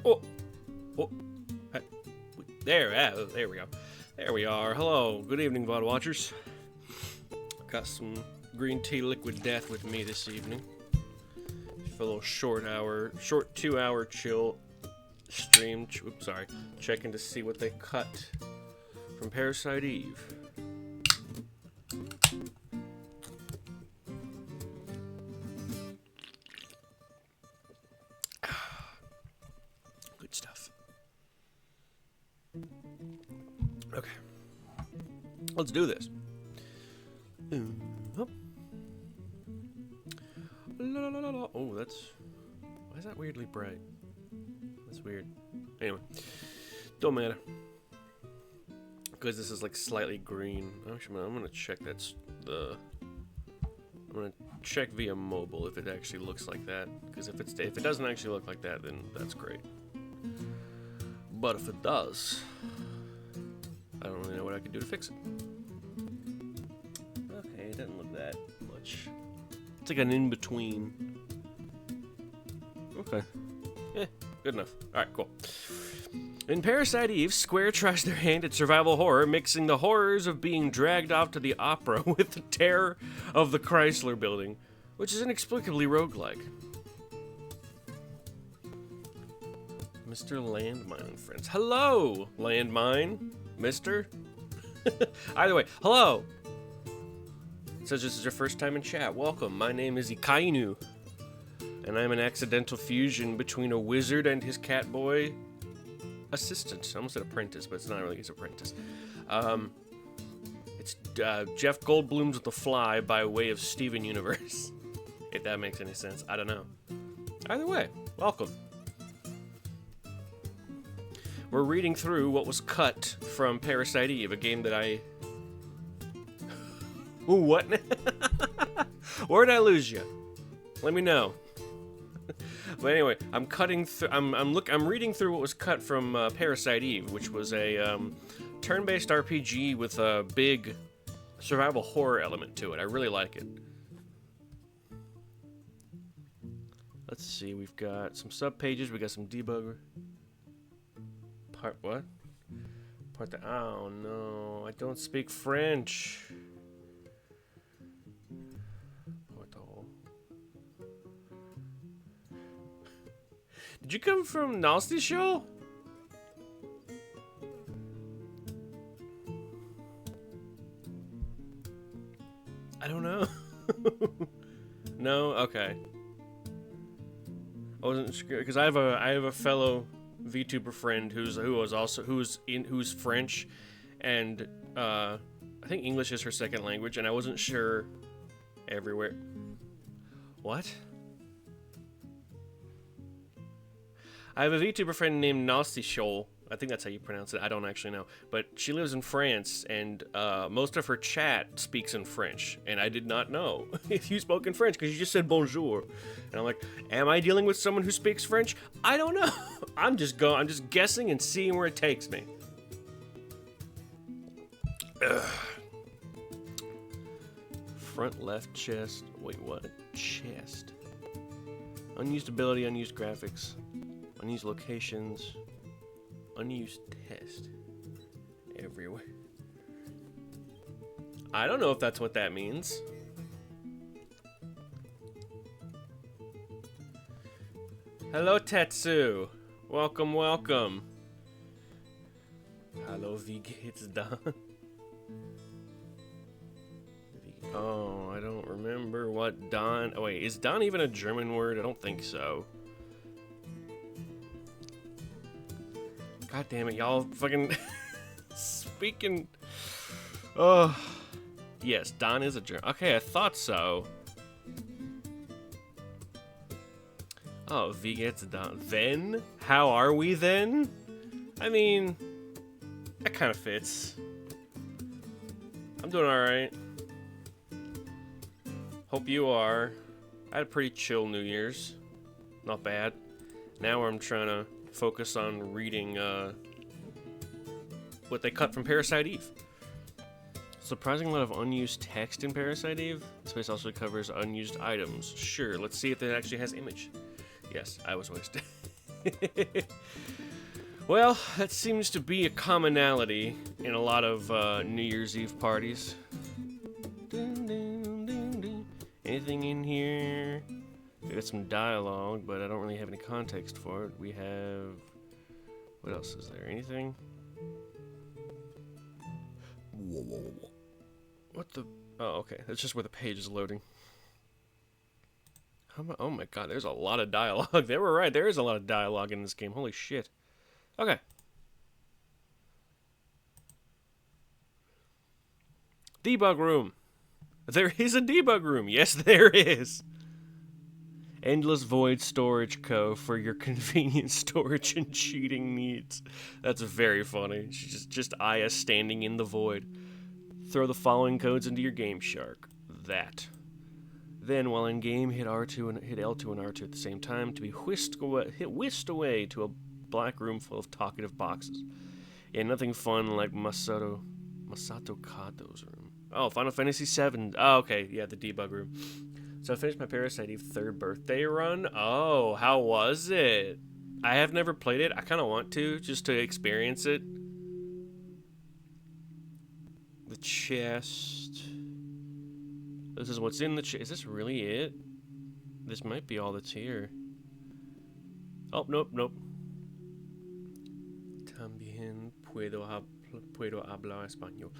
Oh, oh, there we go. There we are. Hello, good evening, VOD watchers. Got some green tea liquid death with me this evening for a little short 2-hour chill stream. Oops, sorry. Checking to see what they cut from Parasite Eve. Good stuff. Okay. Let's do this. Oh, that's... Why is that weirdly bright? That's weird. Anyway. Don't matter. Because this is like slightly green. Actually, I'm gonna check that's the... I'm gonna check via mobile if it actually looks like that. Because if it doesn't actually look like that, then that's great. But if it does, I don't really know what I can do to fix it. Okay, it doesn't look that much. It's like an in-between. Okay. Good enough. Alright, cool. In Parasite Eve, Square tries their hand at survival horror, mixing the horrors of being dragged off to the opera with the terror of the Chrysler Building, which is inexplicably roguelike. Mr. Landmine and friends. Hello, Landmine, mister. Either way, hello. It says this is your first time in chat. Welcome. My name is Ikainu, and I'm an accidental fusion between a wizard and his cat boy assistant. I almost said apprentice, but it's not really his apprentice. It's Jeff Goldblum's The Fly by way of Steven Universe. If that makes any sense. I don't know. Either way, welcome. We're reading through what was cut from Parasite Eve, a game that I... Ooh, what? Where'd I lose you? Let me know. But anyway, I'm cutting through. I'm reading through what was cut from Parasite Eve, which was a turn-based RPG with a big survival horror element to it. I really like it. Let's see. We've got some sub-pages. We got some debugger. Part what? Part the... Oh no, I don't speak French. Did you come from Nasty Show? I don't know. No? Okay. I wasn't sure because I have a fellow VTuber friend who's French, and I think English is her second language, and I wasn't sure everywhere. What? I have a VTuber friend named Nasty Shoal. I think that's how you pronounce it. I don't actually know. But she lives in France, and most of her chat speaks in French. And I did not know if you spoke in French, because you just said bonjour. And I'm like, am I dealing with someone who speaks French? I don't know. I'm just guessing and seeing where it takes me. Ugh. Front left chest. Wait, what? Chest. Unused ability, unused graphics. Unused locations, unused test, everywhere. I don't know if that's what that means. Hello, Tetsu. Welcome, welcome. Hello, Vig. It's Don. Oh, I don't remember what Don... Oh, wait, is Don even a German word? I don't think so. God damn it, y'all fucking speaking. Oh, yes, Don is a German. Okay, I thought so. Oh, V gets Don. Then? How are we then? I mean, that kind of fits. I'm doing alright. Hope you are. I had a pretty chill New Year's. Not bad. Now I'm trying to focus on reading what they cut from Parasite Eve. Surprising lot of unused text in Parasite Eve. This space also covers unused items. Sure, let's see if it actually has image. Yes, I was wasted. Well, that seems to be a commonality in a lot of New Year's Eve parties. Anything in here? We got some dialogue, but I don't really have any context for it. We have... What else is there? Anything? What the... Oh, okay. That's just where the page is loading. Oh my god, there's a lot of dialogue. They were right. There is a lot of dialogue in this game. Holy shit. Okay. Debug room. There is a debug room. Yes, there is. Endless Void Storage Co. for your convenient storage and cheating needs. That's very funny. Just Aya standing in the void. Throw the following codes into your Game Shark. That. Then, while in game, hit R2 and hit L2 and R2 at the same time to be whisked away to a black room full of talkative boxes. Yeah, nothing fun like Masato Kato's room. Oh, Final Fantasy VII. Oh, okay, yeah, the debug room. So I finished my Parasite Eve 3rd birthday run. Oh, how was it? I have never played it. I kind of want to, just to experience it. The chest. This is what's in the chest. Is this really it? This might be all that's here. Oh, nope. También puedo hablar español.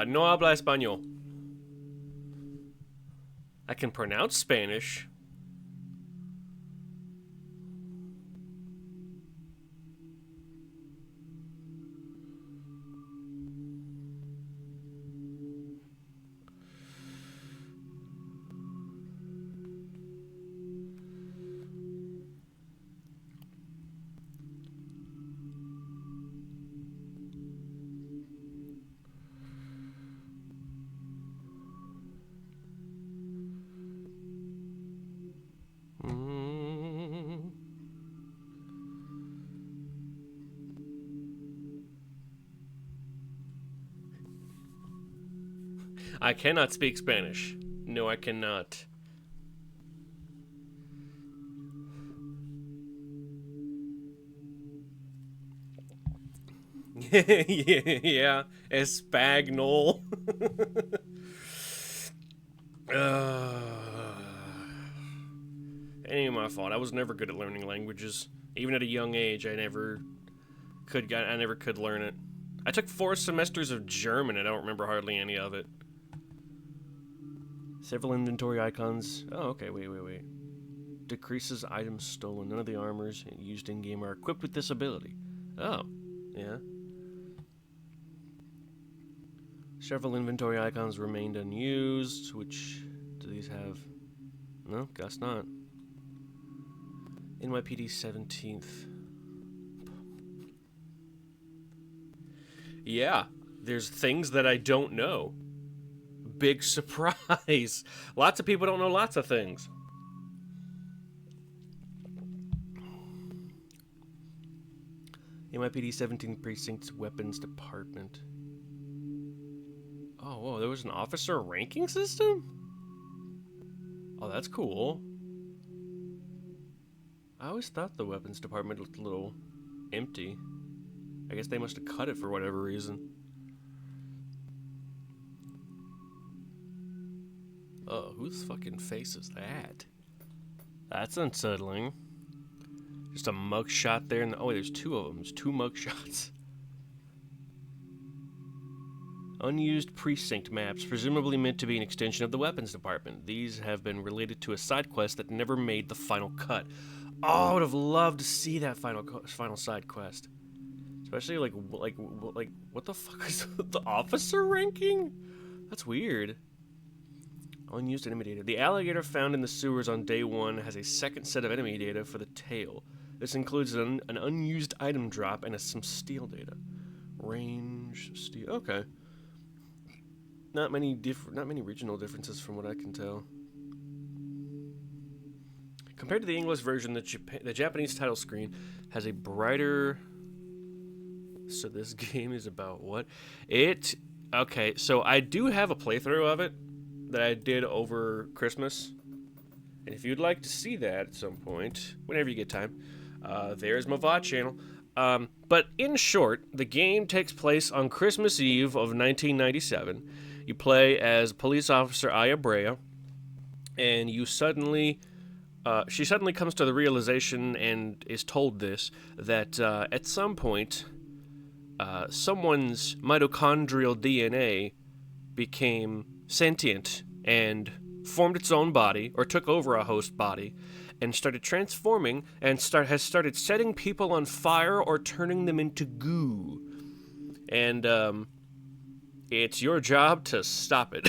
No habla español. I can pronounce Spanish. I cannot speak Spanish. No, I cannot. Yeah, Espagnol. Ain't my fault. I was never good at learning languages. Even at a young age, I never could learn it. I took 4 semesters of German and I don't remember hardly any of it. Several inventory icons. Oh, okay, wait. Decreases items stolen. None of the armors used in-game are equipped with this ability. Oh, yeah. Several inventory icons remained unused. Which do these have? No, guess not. NYPD 17th. Yeah, there's things that I don't know. Big surprise. Lots of people don't know lots of things. NYPD 17th Precinct's Weapons Department. Oh, whoa, there was an officer ranking system? Oh, that's cool. I always thought the weapons department looked a little empty. I guess they must have cut it for whatever reason. Oh, whose fucking face is that? That's unsettling. Just a mugshot there. Oh, wait, there's 2 of them. There's 2 mugshots. Unused precinct maps, presumably meant to be an extension of the weapons department. These have been related to a side quest that never made the final cut. Oh, I would have loved to see that final side quest. Especially like what the fuck is the officer ranking? That's weird. Unused enemy data. The alligator found in the sewers on day 1 has a second set of enemy data for the tail. This includes an unused item drop and some steel data. Range, steel. Okay. Not many regional differences from what I can tell. Compared to the English version, the Japanese title screen has a brighter... So this game is about what? Okay, so I do have a playthrough of it that I did over Christmas. And if you'd like to see that at some point, whenever you get time, There's my VOD channel. But in short, the game takes place on Christmas Eve of 1997. You play as police officer Aya Brea, and she suddenly comes to the realization and is told this, that at some point, someone's mitochondrial DNA became sentient and formed its own body, or took over a host body, and started transforming and has started setting people on fire or turning them into goo. And it's your job to stop it.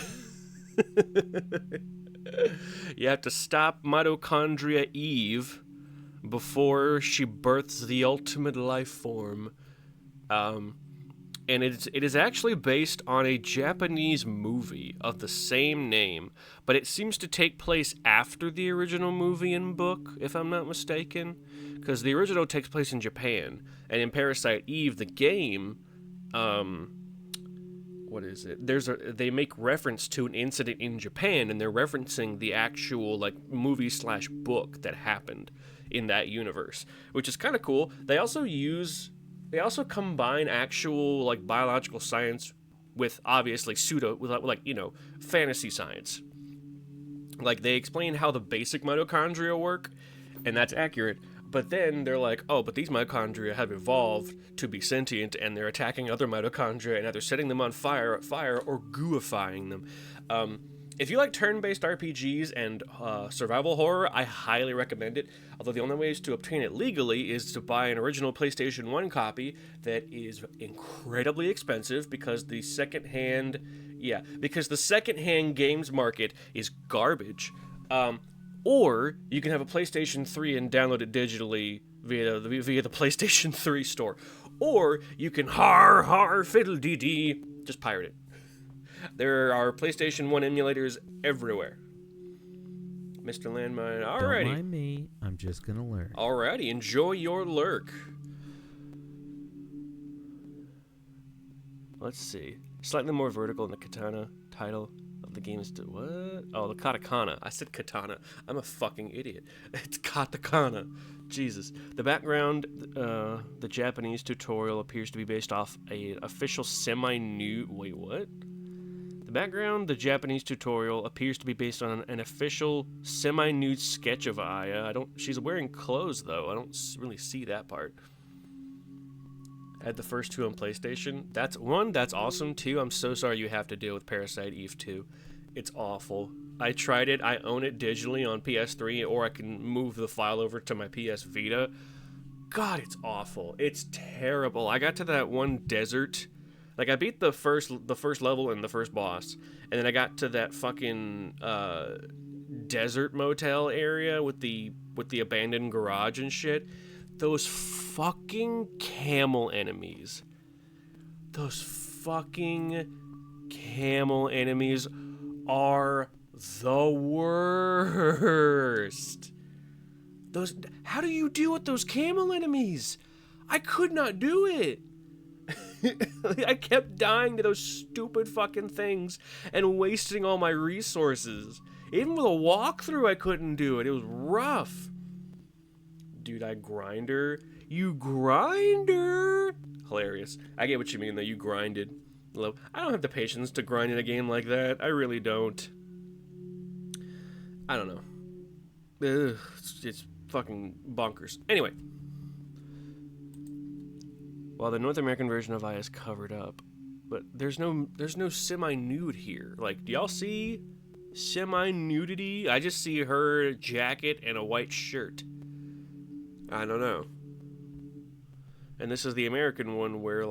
You have to stop Mitochondria Eve before she births the ultimate life form. And it is actually based on a Japanese movie of the same name, but it seems to take place after the original movie and book, if I'm not mistaken, because the original takes place in Japan, and in Parasite Eve, the game, what is it? They make reference to an incident in Japan, and they're referencing the actual movie/book that happened in that universe, which is kind of cool. They also combine actual biological science with obviously fantasy science. They explain how the basic mitochondria work, and that's accurate. But then they're like, oh, but these mitochondria have evolved to be sentient, and they're attacking other mitochondria, and either setting them on fire or gooifying them. If you like turn-based RPGs and survival horror, I highly recommend it. Although the only ways to obtain it legally is to buy an original PlayStation 1 copy that is incredibly expensive because the secondhand games market is garbage. Or you can have a PlayStation 3 and download it digitally via the PlayStation 3 store. Or you can fiddle-dee-dee, just pirate it. There are PlayStation 1 emulators everywhere. Mr. Landmine, alrighty. Don't mind me, I'm just gonna learn. Alrighty, enjoy your lurk. Let's see. Slightly more vertical in the katana title of the game is what? Oh, the katakana. I said katana. I'm a fucking idiot. It's katakana. Jesus. The background, the Japanese tutorial appears to be based off an official semi-nude... Wait, what? The background, the Japanese tutorial, appears to be based on an official semi-nude sketch of Aya. She's wearing clothes, though. I don't really see that part. Had the first two on PlayStation. That's awesome. Two, I'm so sorry you have to deal with Parasite Eve 2. It's awful. I tried it. I own it digitally on PS3, or I can move the file over to my PS Vita. God, it's awful. It's terrible. I got to that one desert. I beat the first level and the first boss, and then I got to that fucking desert motel area with the abandoned garage and shit. Those fucking camel enemies. Those fucking camel enemies are the worst. How do you deal with those camel enemies? I could not do it. I kept dying to those stupid fucking things and wasting all my resources. Even with a walkthrough, I couldn't do it. It was rough. Dude, I grinder. You grinder. Hilarious. I get what you mean, though. You grinded. I don't have the patience to grind in a game like that. I really don't. I don't know. Ugh, it's fucking bonkers. Anyway. While the North American version of I is covered up, but there's no semi-nude here. Do y'all see semi-nudity? I just see her jacket and a white shirt. I don't know. And this is the American one where,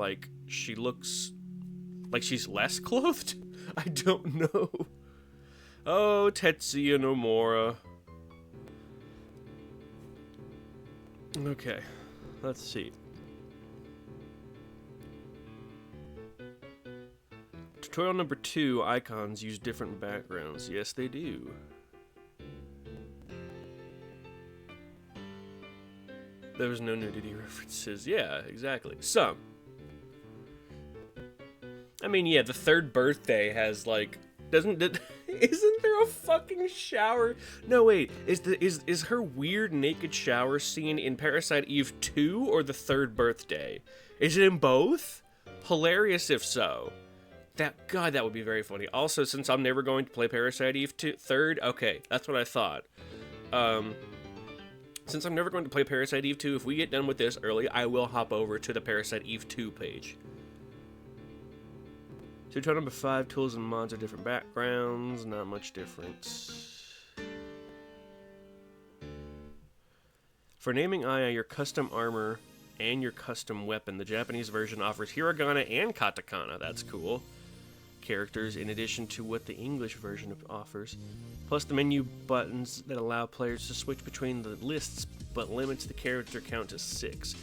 she looks like she's less clothed? I don't know. Oh, Tetsuya Nomura. Okay, let's see. Tutorial number 2, icons use different backgrounds. Yes, they do. There was no nudity references. Yeah, exactly. Some. I mean, yeah, the third birthday has, Isn't there a fucking shower? No, wait. Is her weird naked shower scene in Parasite Eve 2 or the third birthday? Is it in both? Hilarious if so. God, that would be very funny. Also, since I'm never going to play Parasite Eve 2, third, okay, that's what I thought. Since I'm never going to play Parasite Eve 2, if we get done with this early, I will hop over to the Parasite Eve 2 page. Tutorial number 5, tools and mods are different backgrounds, not much difference. For naming Aya your custom armor and your custom weapon, the Japanese version offers hiragana and katakana. That's cool. Characters in addition to what the English version offers, plus the menu buttons that allow players to switch between the lists but limits the character count to 6.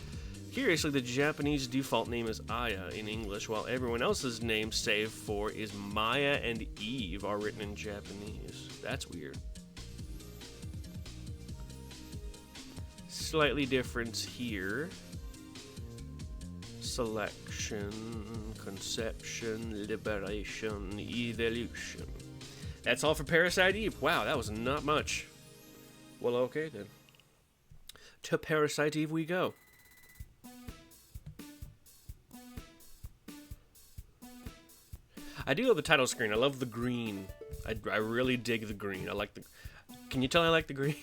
Curiously, the Japanese default name is Aya in English, while everyone else's name, save for, is Maya and Eve, are written in Japanese. That's weird. Slightly difference here. Selection, conception, liberation, evolution. That's all for Parasite Eve. Wow, that was not much. Well, okay then. To Parasite Eve we go. I do love the title screen. I love the green. I really dig the green. I like the... Can you tell I like the green?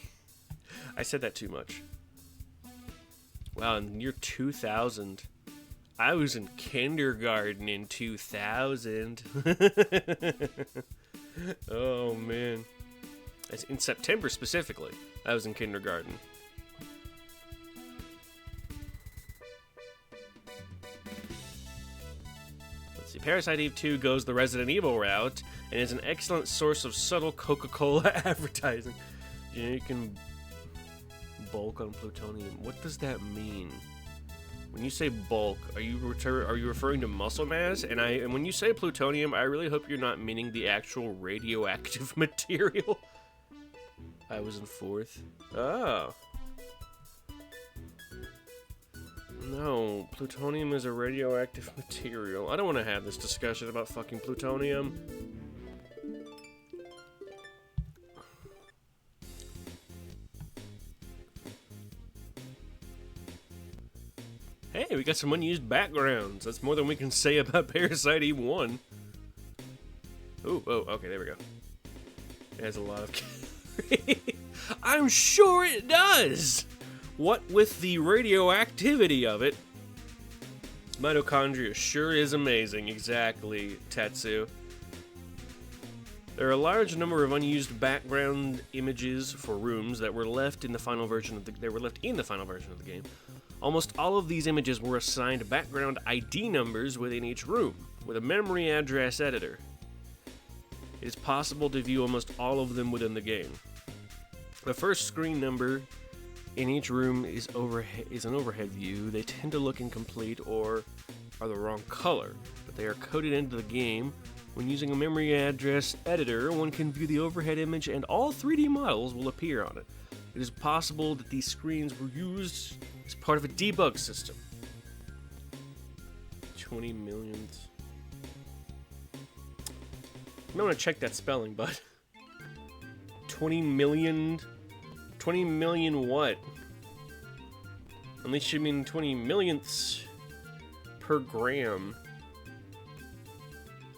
I said that too much. Wow, in the year 2000... I was in kindergarten in 2000. Oh, man. It's in September, specifically. I was in kindergarten. Let's see. Parasite Eve 2 goes the Resident Evil route and is an excellent source of subtle Coca-Cola advertising. You know, you can bulk on plutonium. What does that mean? When you say bulk, are you referring to muscle mass? And when you say plutonium, I really hope you're not meaning the actual radioactive material. I was in 4th. Oh. No, plutonium is a radioactive material. I don't want to have this discussion about fucking plutonium. Hey, we got some unused backgrounds. That's more than we can say about Parasite Eve 1. Ooh, oh, okay, there we go. It has a lot of... I'm sure it does! What with the radioactivity of it. Mitochondria sure is amazing. Exactly, Tetsu. There are a large number of unused background images for rooms that were left in the final version of the game. Almost all of these images were assigned background ID numbers within each room, with a memory address editor. It is possible to view almost all of them within the game. The first screen number in each room is an overhead view. They tend to look incomplete or are the wrong color, but they are coded into the game. When using a memory address editor, one can view the overhead image and all 3D models will appear on it. It is possible that these screens were used as part of a debug system. 20 millionth. I might want to check that spelling, bud. 20 million... 20 million what? Unless you mean 20 millionths per gram.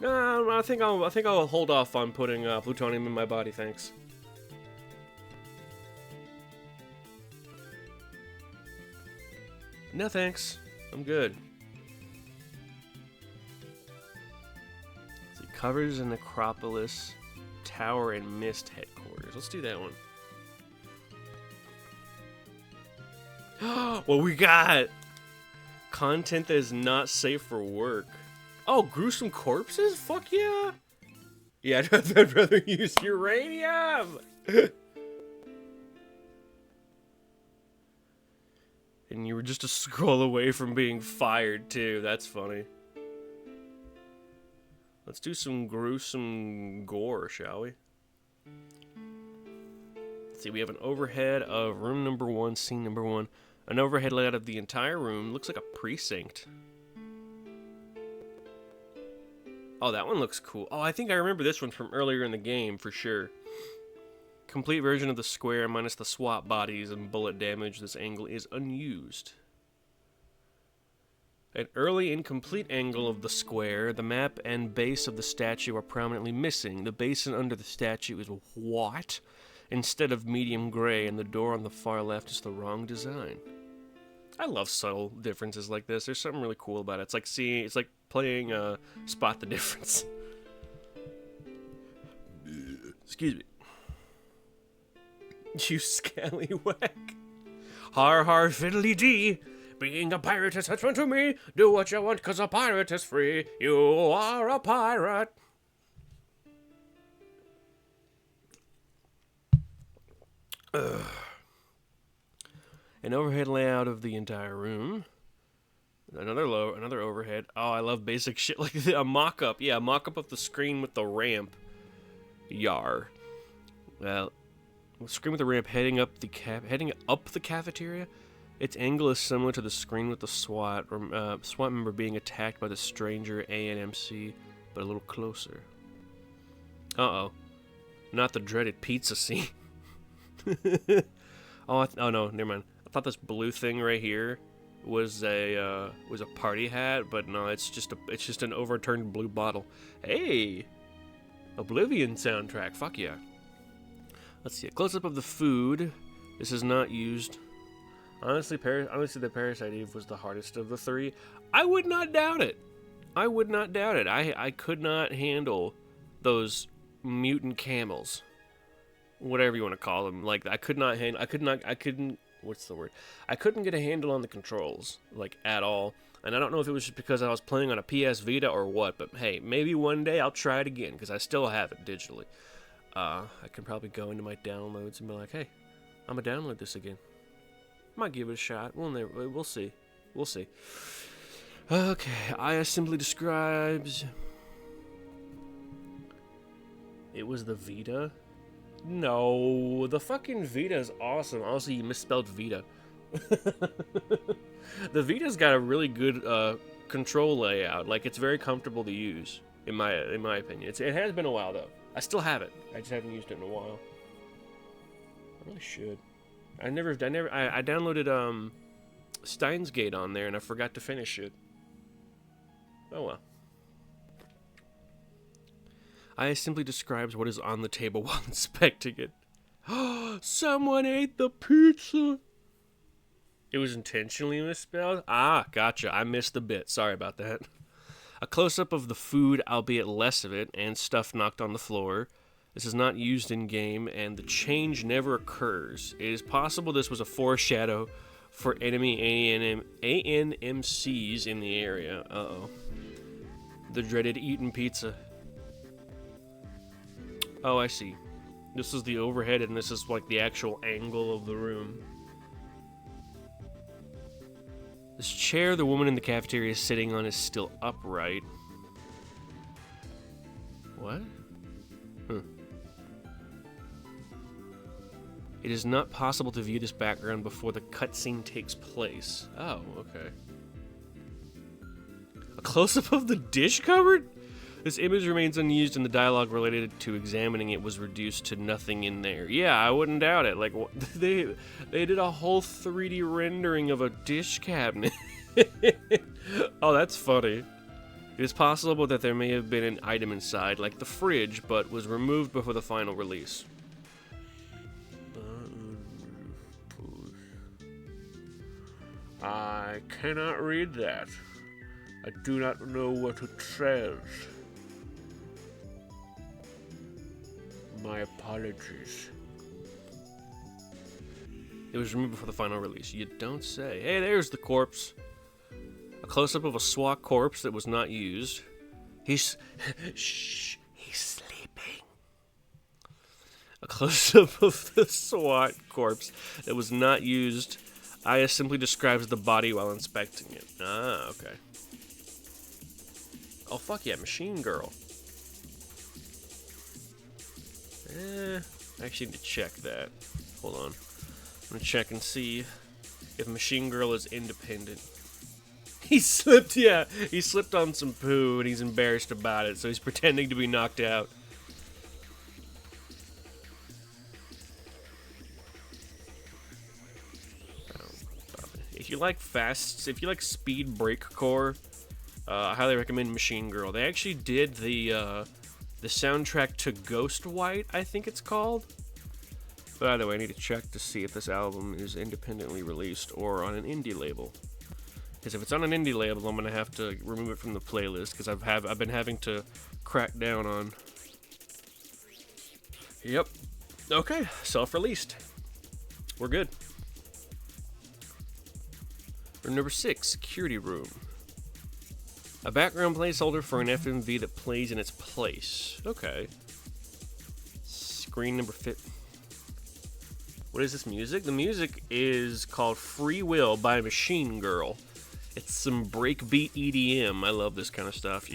No, I think I'll hold off on putting plutonium in my body, thanks. No thanks. I'm good. Let's see, covers an Necropolis, Tower and Mist headquarters. Let's do that one. What we got? Content that is not safe for work. Oh, gruesome corpses? Fuck yeah! Yeah, I'd rather use uranium! And you were just a scroll away from being fired, too. That's funny. Let's do some gruesome gore, shall we? Let's see, we have an overhead of room number 1, scene number 1. An overhead layout of the entire room. Looks like a precinct. Oh, that one looks cool. Oh, I think I remember this one from earlier in the game for sure. Complete version of the square minus the swap bodies and bullet damage. This angle is unused. An early incomplete angle of the square. The map and base of the statue are prominently missing. The basin under the statue is white instead of medium gray, and the door on the far left is the wrong design. I love subtle differences like this. There's something really cool about it. It's like playing Spot the Difference. Excuse me. You scallywag. Har har fiddly dee. Being a pirate is such fun to me. Do what you want, 'cause a pirate is free. You are a pirate. Ugh. An overhead layout of the entire room. Another overhead. Oh, I love basic shit like a mock-up. Yeah, a mock-up of the screen with the ramp. Yar. Well, screen with the ramp heading up the cafeteria. Its angle is similar to the screen with the SWAT member being attacked by the stranger ANMC, but a little closer. Uh-oh. Not the dreaded pizza scene. Oh no, never mind. I thought this blue thing right here was a party hat, but no, it's just an overturned blue bottle. Hey, Oblivion soundtrack. Fuck yeah. Let's see a close up of the food. This is not used. Honestly, the Parasite Eve was the hardest of the three. I would not doubt it. I could not handle those mutant camels, whatever you want to call them. Like I couldn't get a handle on the controls, like, at all. And I don't know if it was just because I was playing on a PS Vita or what, but hey, maybe one day I'll try it again, because I still have it digitally. I can probably go into my downloads and be like, hey, I'm gonna download this again. Might give it a shot. We'll see. Okay, Aya simply describes... It was the Vita? No, the fucking Vita is awesome. Also, you misspelled Vita. The Vita's got a really good control layout. Like, it's very comfortable to use, in my opinion. It has been a while though. I still have it. I just haven't used it in a while. I really should. I downloaded Steins Gate on there and I forgot to finish it. Oh well. Aya simply describes what is on the table while inspecting it. Someone ate the pizza. It was intentionally misspelled? Ah, gotcha. I missed a bit. Sorry about that. A close-up of the food, albeit less of it, and stuff knocked on the floor. This is not used in-game, and the change never occurs. It is possible this was a foreshadow for enemy ANMCs in the area. Uh-oh. The dreaded eaten pizza. Oh, I see. This is the overhead, and this is like the actual angle of the room. This chair the woman in the cafeteria is sitting on is still upright. What? Huh. It is not possible to view this background before the cutscene takes place. Oh, okay. A close-up of the dish cupboard? This image remains unused and the dialogue related to examining it was reduced to nothing in there. Yeah, I wouldn't doubt it. Like, they did a whole 3D rendering of a dish cabinet. Oh, that's funny. It is possible that there may have been an item inside, like the fridge, but was removed before the final release. I cannot read that. I do not know what it says. My apologies. It was removed before the final release. You don't say. Hey, there's the corpse. A close-up of a SWAT corpse that was not used. He's sleeping. A close-up of the SWAT corpse that was not used. Aya simply describes the body while inspecting it. Ah, okay. Oh, fuck yeah, Machine Girl. I actually need to check that. Hold on. I'm gonna check and see if Machine Girl is independent. He slipped, yeah. He slipped on some poo and he's embarrassed about it, so he's pretending to be knocked out. If you like speed breakcore, I highly recommend Machine Girl. They actually did the soundtrack to Ghost White, I think it's called. But either way, I need to check to see if this album is independently released or on an indie label. Because if it's on an indie label, I'm gonna have to remove it from the playlist because I've been having to crack down on. Yep. Okay, self-released. We're good. Number 6, Security Room. A background placeholder for an FMV that plays in its place. Okay. Screen number 5. What is this music? The music is called Free Will by Machine Girl. It's some breakbeat EDM. I love this kind of stuff.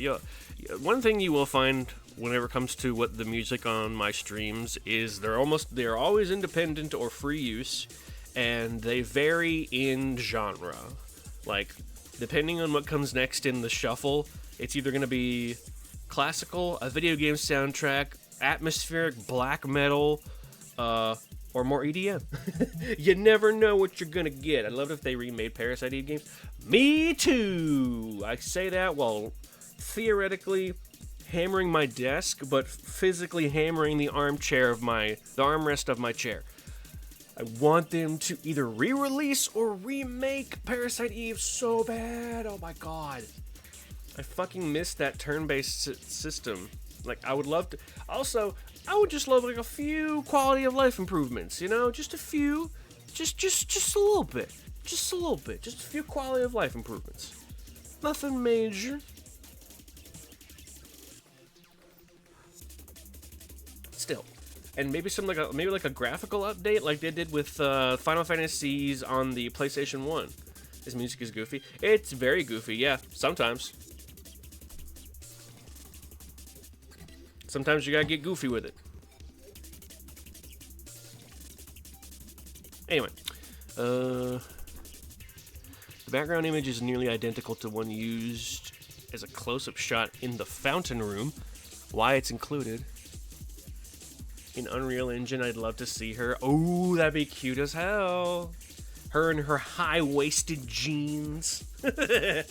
One thing you will find whenever it comes to what the music on my streams is they're always independent or free use, and they vary in genre. Like, depending on what comes next in the shuffle, it's either going to be classical, a video game soundtrack, atmospheric black metal, or more EDM. You never know what you're going to get. I'd love it if they remade Parasite Eve games. Me too! I say that while theoretically hammering my desk, but physically hammering the armrest of my chair. I want them to either re-release or remake Parasite Eve so bad. Oh my god. I fucking miss that turn-based system. Like, I would love to. Also, I would just love like a few quality of life improvements, you know? Just a few. Just a little bit. Just a little bit. Just a few quality of life improvements. Nothing major. Still. And maybe like a graphical update like they did with Final Fantasies on the PlayStation 1. This music is goofy. It's very goofy, yeah, sometimes. Sometimes you gotta get goofy with it. Anyway, the background image is nearly identical to one used as a close-up shot in the fountain room. Why it's included in Unreal Engine, I'd love to see her. Oh, that'd be cute as hell. Her in her high-waisted jeans. That'd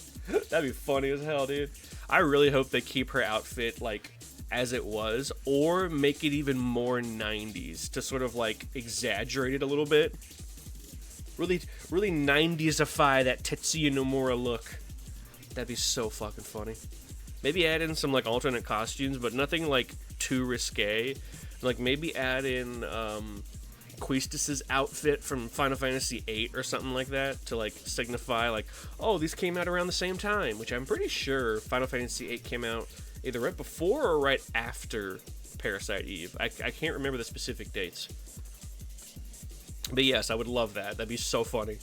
be funny as hell, dude. I really hope they keep her outfit, like, as it was, or make it even more 90s to sort of, like, exaggerate it a little bit. Really 90s-ify that Tetsuya Nomura look. That'd be so fucking funny. Maybe add in some, like, alternate costumes, but nothing, like, too risque. Like, maybe add in Quistis' outfit from Final Fantasy VIII or something like that to, like, signify, like, oh, these came out around the same time, which I'm pretty sure Final Fantasy VIII came out either right before or right after Parasite Eve. I can't remember the specific dates. But yes, I would love that. That'd be so funny.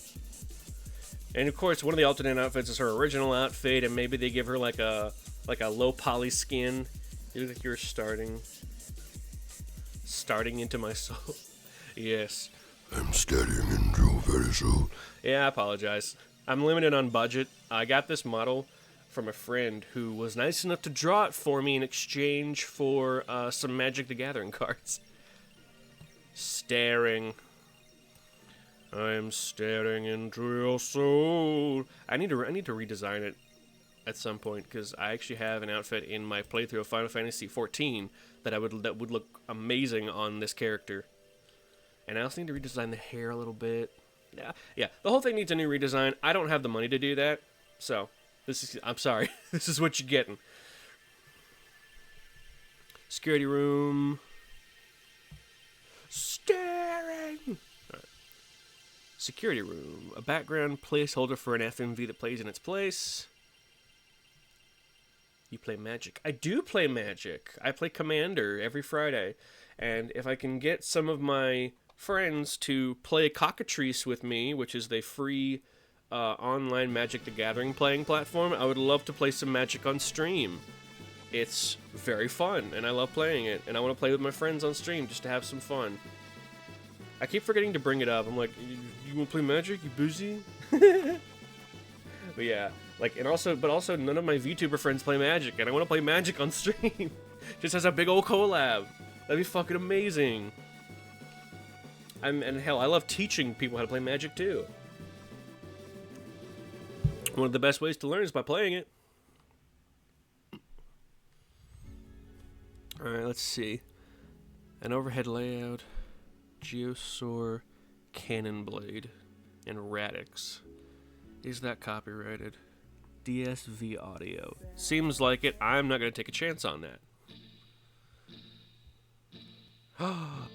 And, of course, one of the alternate outfits is her original outfit, and maybe they give her, like a low poly skin. You look like you're starting into my soul. Yes. I'm studying into very soon. Yeah, I apologize. I'm limited on budget. I got this model from a friend who was nice enough to draw it for me in exchange for some Magic the Gathering cards. Staring. I'm staring into your soul. I need to redesign it at some point because I actually have an outfit in my playthrough of Final Fantasy XIV that would look amazing on this character. And I also need to redesign the hair a little bit. Yeah, the whole thing needs a new redesign. I don't have the money to do that, so I'm sorry. This is what you're getting. Security room. Staring. All right. Security room. A background placeholder for an FMV that plays in its place. You play Magic. I do play Magic. I play Commander every Friday. And if I can get some of my friends to play Cockatrice with me, which is the free online Magic the Gathering playing platform, I would love to play some Magic on stream. It's very fun, and I love playing it. And I want to play with my friends on stream just to have some fun. I keep forgetting to bring it up. I'm like, you want to play Magic? You busy? But yeah, like, and also, but also none of my VTuber friends play Magic, and I want to play Magic on stream. Just as a big old collab. That'd be fucking amazing. And hell, I love teaching people how to play Magic too. One of the best ways to learn is by playing it. Alright, let's see. An overhead layout, Geosaur, Cannon Blade, and Radix. Is that copyrighted? DSV Audio. Seems like it. I'm not going to take a chance on that.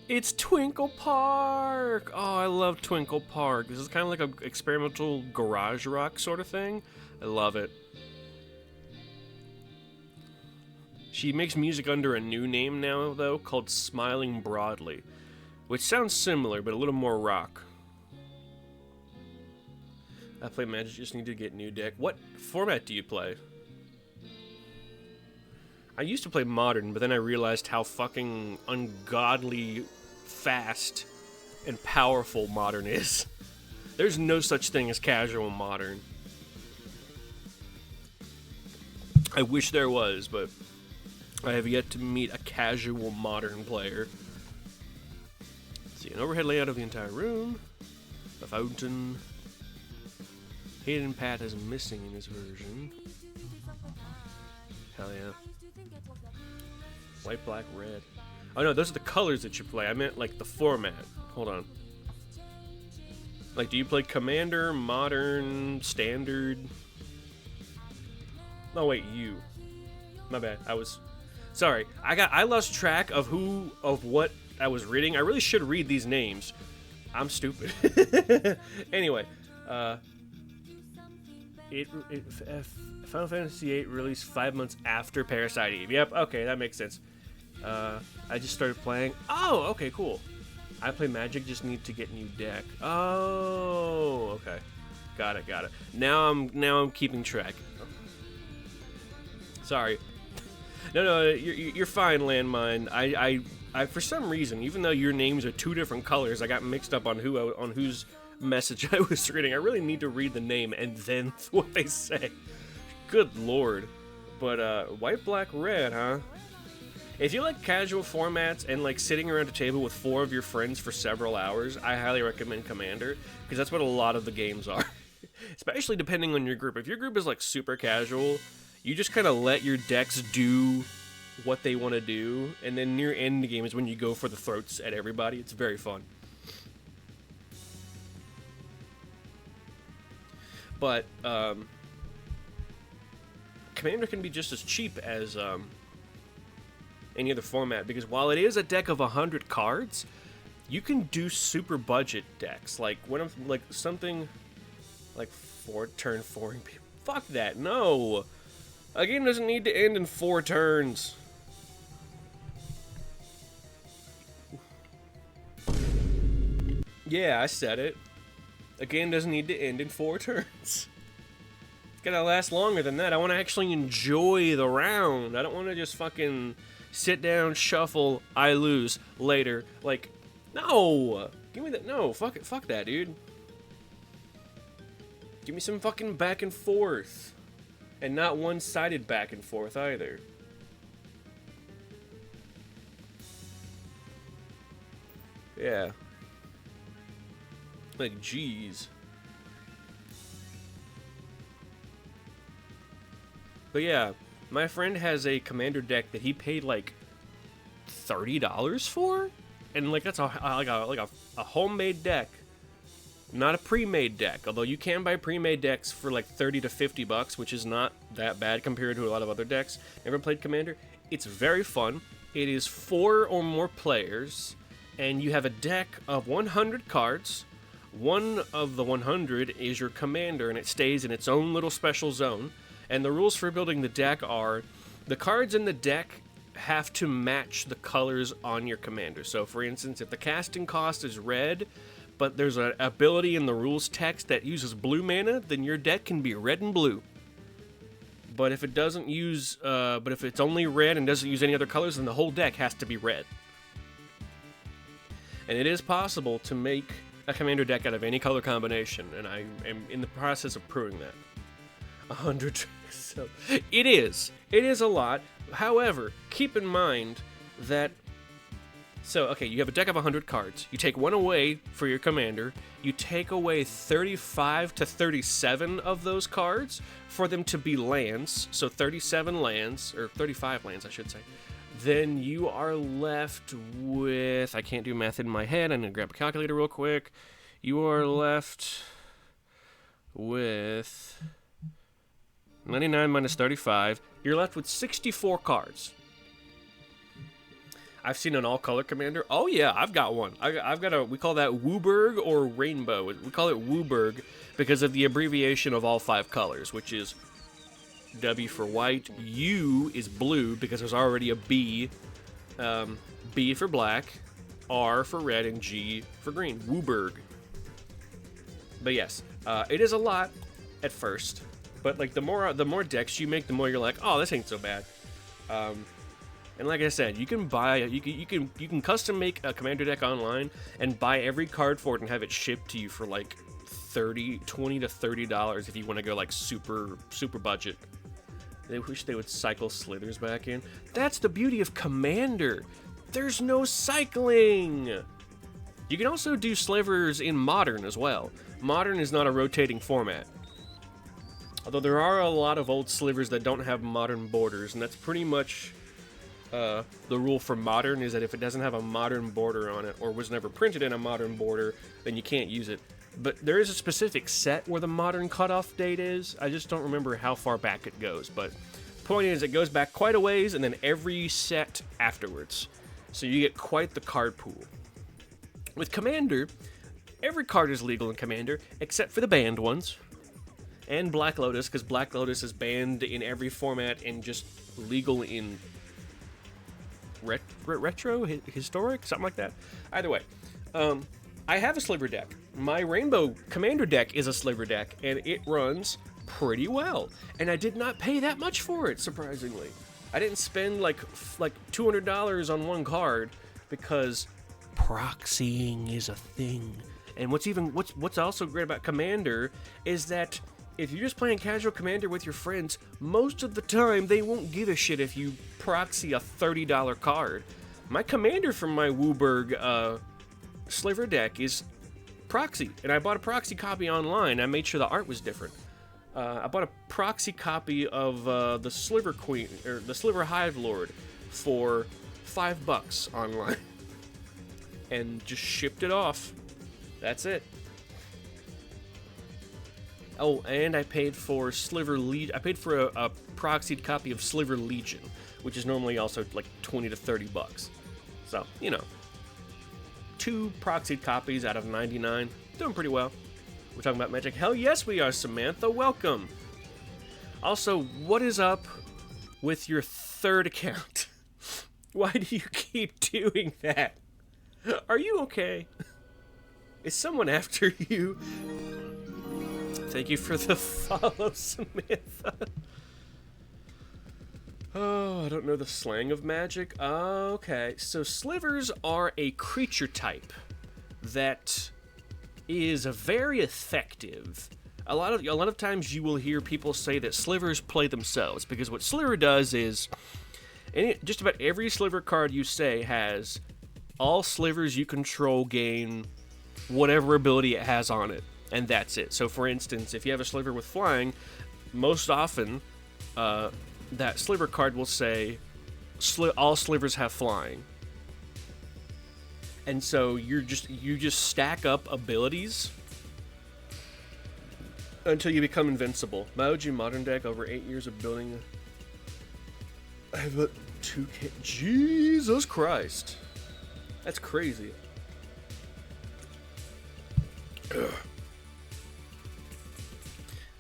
It's Twinkle Park! Oh, I love Twinkle Park. This is kind of like an experimental garage rock sort of thing. I love it. She makes music under a new name now, though, called Smiling Broadly, which sounds similar, but a little more rock. I play Magic, just need to get new deck. What format do you play? I used to play Modern, but then I realized how fucking ungodly fast and powerful Modern is. There's no such thing as casual Modern. I wish there was, but I have yet to meet a casual Modern player. Let's see, an overhead layout of the entire room. A fountain. Hidden path is missing in this version. Hell yeah. White, black, red. Oh no, those are the colors that you play. I meant like the format. Hold on. Like, do you play Commander, Modern, Standard? No, wait, you. My bad. Sorry. I lost track of what I was reading. I really should read these names. I'm stupid. Anyway, Final Fantasy VIII released 5 months after Parasite Eve. Yep, okay, that makes sense. I just started playing. Oh, okay, cool. I play Magic, just need to get new deck. Oh, okay. Got it. Now I'm keeping track. Sorry. No, you're fine, Landmine. I for some reason, even though your names are two different colors, I got mixed up on whose message I was reading. I really need to read the name and then what they say. Good lord. But white, black, red, huh? If you like casual formats and like sitting around a table with 4 of your friends for several hours, I highly recommend Commander, because that's what a lot of the games are. Especially depending on your group. If your group is like super casual, you just kind of let your decks do what they want to do, and then near end game is when you go for the throats at everybody. It's very fun. But Commander can be just as cheap as any other format, because while it is a deck of 100 cards, you can do super budget decks. Like something like turn 4. Fuck that, no. A game doesn't need to end in 4 turns. Yeah, I said it. A game doesn't need to end in 4 turns. It's gotta last longer than that. I want to actually enjoy the round. I don't want to just fucking sit down, shuffle, I lose, later. Like, no! Give me that. No, fuck it. Fuck that, dude. Give me some fucking back and forth. And not one-sided back and forth either. Yeah. Like, jeez. But yeah, my friend has a Commander deck that he paid like $30 for, and like that's a homemade deck, not a pre-made deck. Although you can buy pre-made decks for like $30 to $50, which is not that bad compared to a lot of other decks. Never played Commander. It's very fun. It is 4 or more players, and you have a deck of 100 cards. One of the 100 is your Commander, and it stays in its own little special zone. And the rules for building the deck are, the cards in the deck have to match the colors on your Commander. So, for instance, if the casting cost is red, but there's an ability in the rules text that uses blue mana, then your deck can be red and blue. But if it doesn't use, but if it's only red and doesn't use any other colors, then the whole deck has to be red. And it is possible to make a Commander deck out of any color combination, and I am in the process of proving that. 100 tricks. So it is a lot. However, keep in mind that, so okay, you have a deck of 100 cards. You take one away for your commander. You take away 35 to 37 of those cards for them to be lands. So 37 lands, or 35 lands, I should say. Then you are left with, I can't do math in my head. I'm gonna grab a calculator real quick. You are left with 99 minus 35. You're left with 64 cards. I've seen an all-color commander. Oh yeah, I've got one. I've got a, we call that Wooburg or Rainbow. We call it Wooburg because of the abbreviation of all 5 colors, which is W for white, U is blue because there's already a B, B for black, R for red, and G for green. Wooburg. But yes, it is a lot at first, but like the more decks you make, the more you're like, oh, this ain't so bad. And like I said, you can buy, you can custom make a commander deck online and buy every card for it and have it shipped to you for like $20 to $30 if you want to go like super budget. They wish they would cycle slithers back in. That's the beauty of Commander. There's no cycling. You can also do slivers in Modern as well. Modern is not a rotating format. Although there are a lot of old slivers that don't have Modern borders, and that's pretty much the rule for Modern, is that if it doesn't have a Modern border on it, or was never printed in a Modern border, then you can't use it. But there is a specific set where the Modern cutoff date is. I just don't remember how far back it goes. But the point is, it goes back quite a ways, and then every set afterwards. So you get quite the card pool. With Commander, every card is legal in Commander, except for the banned ones. And Black Lotus, because Black Lotus is banned in every format and just legal in retro, historic, something like that. Either way, I have a sliver deck. My Rainbow Commander deck is a sliver deck, and it runs pretty well. And I did not pay that much for it, surprisingly. I didn't spend like $200 on one card because proxying is a thing. And what's also great about Commander is that if you're just playing casual Commander with your friends, most of the time they won't give a shit if you proxy a $30 card. My Commander from my Wooburg sliver deck is proxy, and I bought a proxy copy online. I made sure the art was different. I bought a proxy copy of the Sliver Queen, or the Sliver Hive Lord, for $5 online, and just shipped it off. That's it. Oh, and I paid for Sliver Legion. I paid for a proxied copy of Sliver Legion, which is normally also like $20 to $30. So, you know, 2 proxied copies out of 99. Doing pretty well. We're talking about Magic. Hell yes, we are, Samantha. Welcome. Also, what is up with your third account? Why do you keep doing that? Are you okay? Is someone after you? Thank you for the follow, Samantha. Oh, I don't know the slang of Magic. Okay, so slivers are a creature type that is very effective. A lot of times you will hear people say that slivers play themselves, because what sliver does is, just about every sliver card you say has all slivers you control gain whatever ability it has on it, and that's it. So for instance, if you have a sliver with flying, most often that sliver card will say all slivers have flying. And so you just stack up abilities until you become invincible. My OG Modern deck, over 8 years of building. I have a 2K. Jesus Christ. That's crazy. Ugh.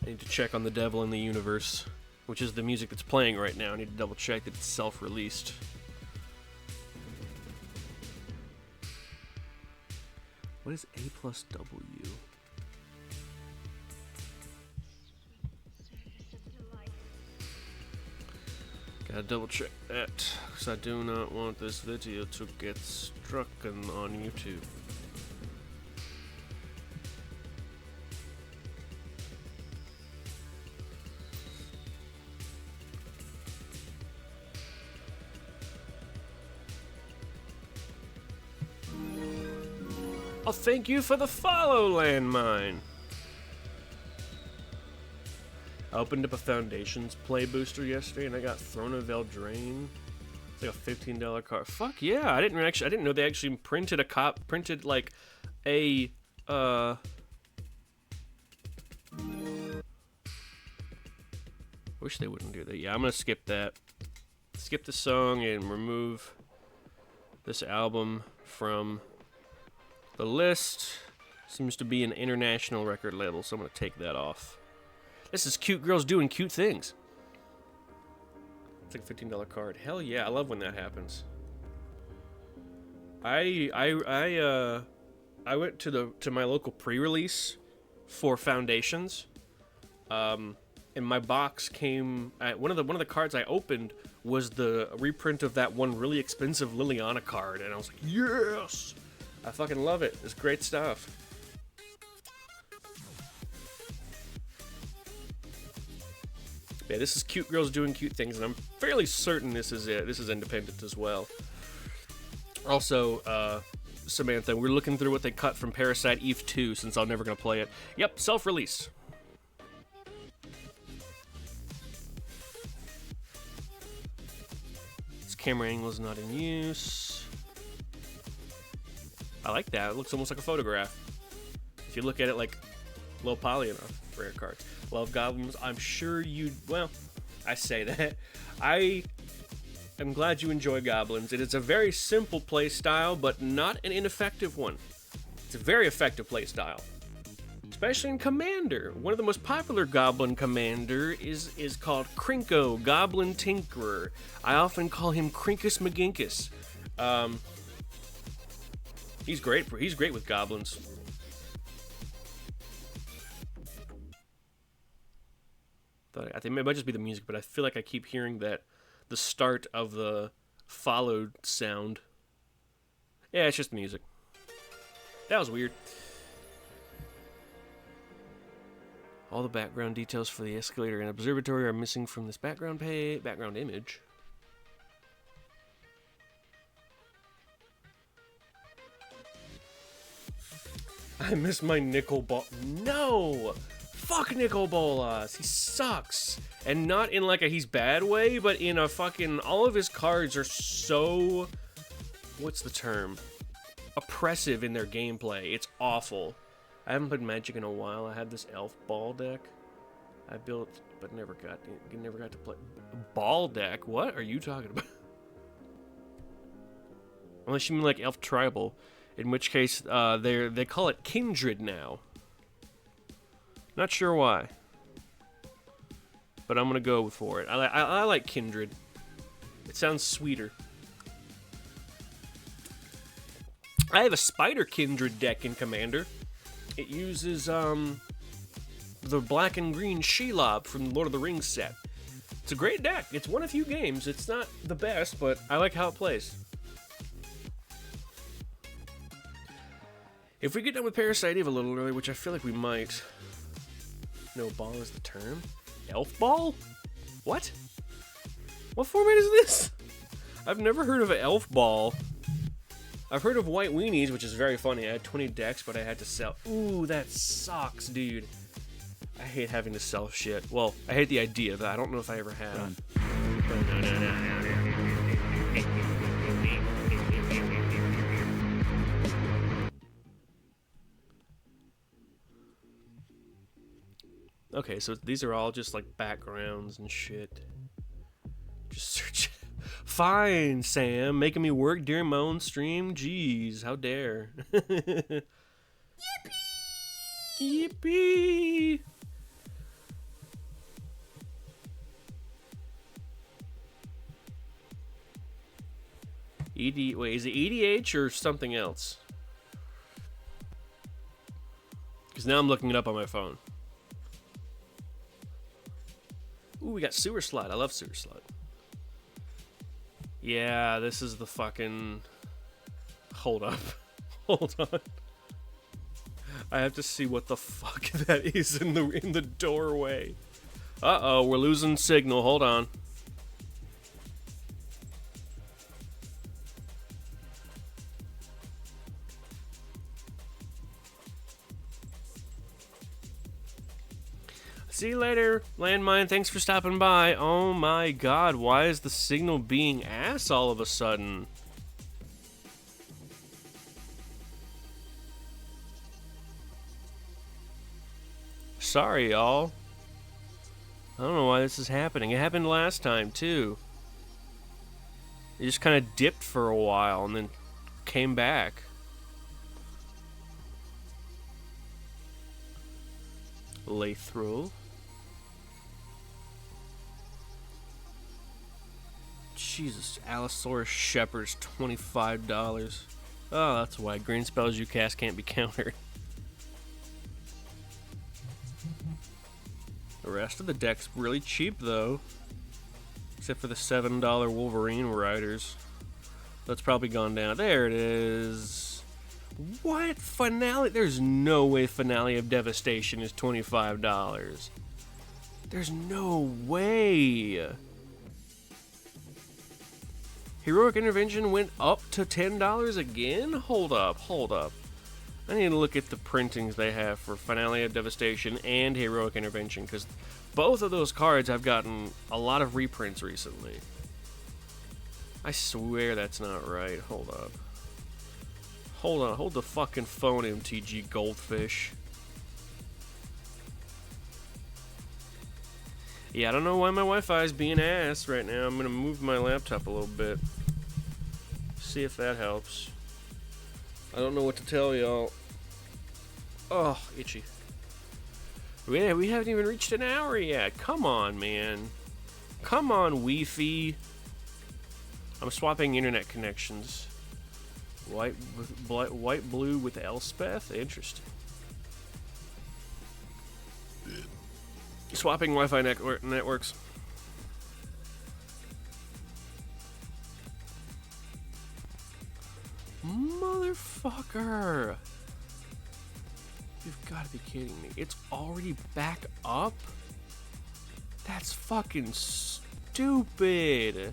I need to check on The Devil in the Universe, which is the music that's playing right now. I need to double check that it's self-released. What is A plus W? Gotta double check that, because I do not want this video to get struck on YouTube. Oh, thank you for the follow, Landmine. I opened up a Foundations play booster yesterday, and I got Throne of Eldraine. It's like a $15 card. Fuck yeah! I didn't know they actually printed like a Wish they wouldn't do that. Yeah, I'm gonna skip that. Skip the song and remove this album from the list. Seems to be an international record label, so I'm gonna take that off. This is cute girls doing cute things. It's like a $15 card. Hell yeah, I love when that happens. I went to my local pre-release for Foundations. And my box came at one of the cards I opened was the reprint of that one really expensive Liliana card, and I was like, yes! I fucking love it. It's great stuff. Yeah, this is cute girls doing cute things, and I'm fairly certain this is it. This is independent as well. Also, Samantha, we're looking through what they cut from Parasite Eve 2, since I'm never gonna play it. Yep, self-release. Camera angle is not in use. I like that. It looks almost like a photograph. If you look at it like low poly enough. Rare cards. Love goblins. I'm sure you. Well, I say that. I am glad you enjoy goblins. It is a very simple play style, but not an ineffective one. It's a very effective play style. Especially in Commander. One of the most popular Goblin Commander is called Krinko, Goblin Tinkerer. I often call him Krinkus McGinkus. He's great with goblins. I think it might just be the music, but I feel like I keep hearing the start of the followed sound. Yeah, it's just music. That was weird. All the background details for the escalator and observatory are missing from this background image. I miss my Nicol Ball. No! Fuck Nicol Bolas. He sucks. And not in like a he's bad way, but in a fucking, all of his cards are so, what's the term? Oppressive in their gameplay. It's awful. I haven't played Magic in a while. I had this elf ball deck I built, but never got to play. Ball deck? What are you talking about? Unless you mean like elf tribal, in which case they call it Kindred now. Not sure why, but I'm gonna go for it. I like Kindred. It sounds sweeter. I have a Spider Kindred deck in Commander. It uses the black and green Shelob from the Lord of the Rings set. It's a great deck. It's won a few games. It's not the best, but I like how it plays. If we get done with Parasite Eve a little early, which I feel like we might. No ball is the term. Elf ball? What? What format is this? I've never heard of an elf ball. I've heard of white weenies, which is very funny. I had 20 decks, but I had to sell. Ooh, that sucks, dude. I hate having to sell shit. Well, I hate the idea of that. I don't know if I ever have. Okay, so these are all just like backgrounds and shit. Just search. Fine, Sam, making me work during my own stream. Jeez, how dare. Yippee! Yippee! Wait, is it EDH or something else? Because now I'm looking it up on my phone. Ooh, we got Sewer Slide. I love Sewer Slide. Yeah, this is the fucking... Hold up. Hold on. I have to see what the fuck that is in the doorway. Uh-oh, we're losing signal. Hold on. See you later, landmine. Thanks for stopping by. Oh my god, why is the signal being ass all of a sudden? Sorry, y'all. I don't know why this is happening. It happened last time, too. It just kind of dipped for a while and then came back. Lathril. Jesus, Allosaurus Shepherd's $25. Oh, that's why green spells you cast can't be countered. The rest of the deck's really cheap, though. Except for the $7 Wolverine Riders. That's probably gone down. There it is. What? Finale? There's no way Finale of Devastation is $25. There's no way. Heroic Intervention went up to $10 again? Hold up. I need to look at the printings they have for Finale of Devastation and Heroic Intervention, because both of those cards have gotten a lot of reprints recently. I swear that's not right. Hold up. Hold on. Hold the fucking phone, MTG Goldfish. Yeah, I don't know why my Wi-Fi is being ass right now. I'm going to move my laptop a little bit. See if that helps. I don't know what to tell y'all. Oh, itchy. Yeah, we haven't even reached an hour yet. Come on, man. Come on, Wi-Fi. I'm swapping internet connections. White blue with Elspeth? Interesting. Swapping Wi-Fi networks. Motherfucker. You've got to be kidding me. It's already back up? That's fucking stupid.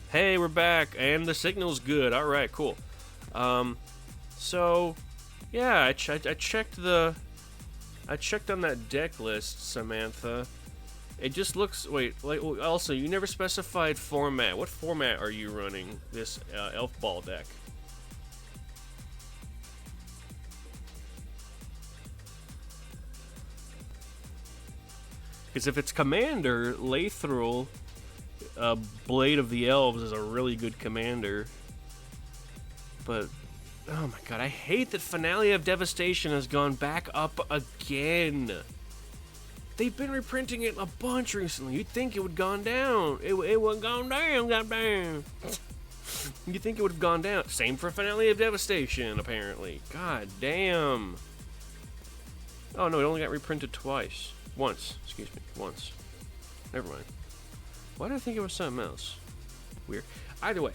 Hey, we're back, and the signal's good. All right, cool. So, yeah, I checked on that deck list, Samantha. It just looks... Wait, also, you never specified format. What format are you running this Elf Ball deck? Because if it's Commander, Lathril, Blade of the Elves is a really good commander. But... oh my god, I hate that Finale of Devastation has gone back up again. They've been reprinting it a bunch recently. You'd think it would have gone down. It would have gone down, goddamn. You'd think it would have gone down. Same for Finale of Devastation, apparently. God damn. Oh no, it only got reprinted twice. Once. Excuse me. Once. Never mind. Why did I think it was something else? Weird. Either way,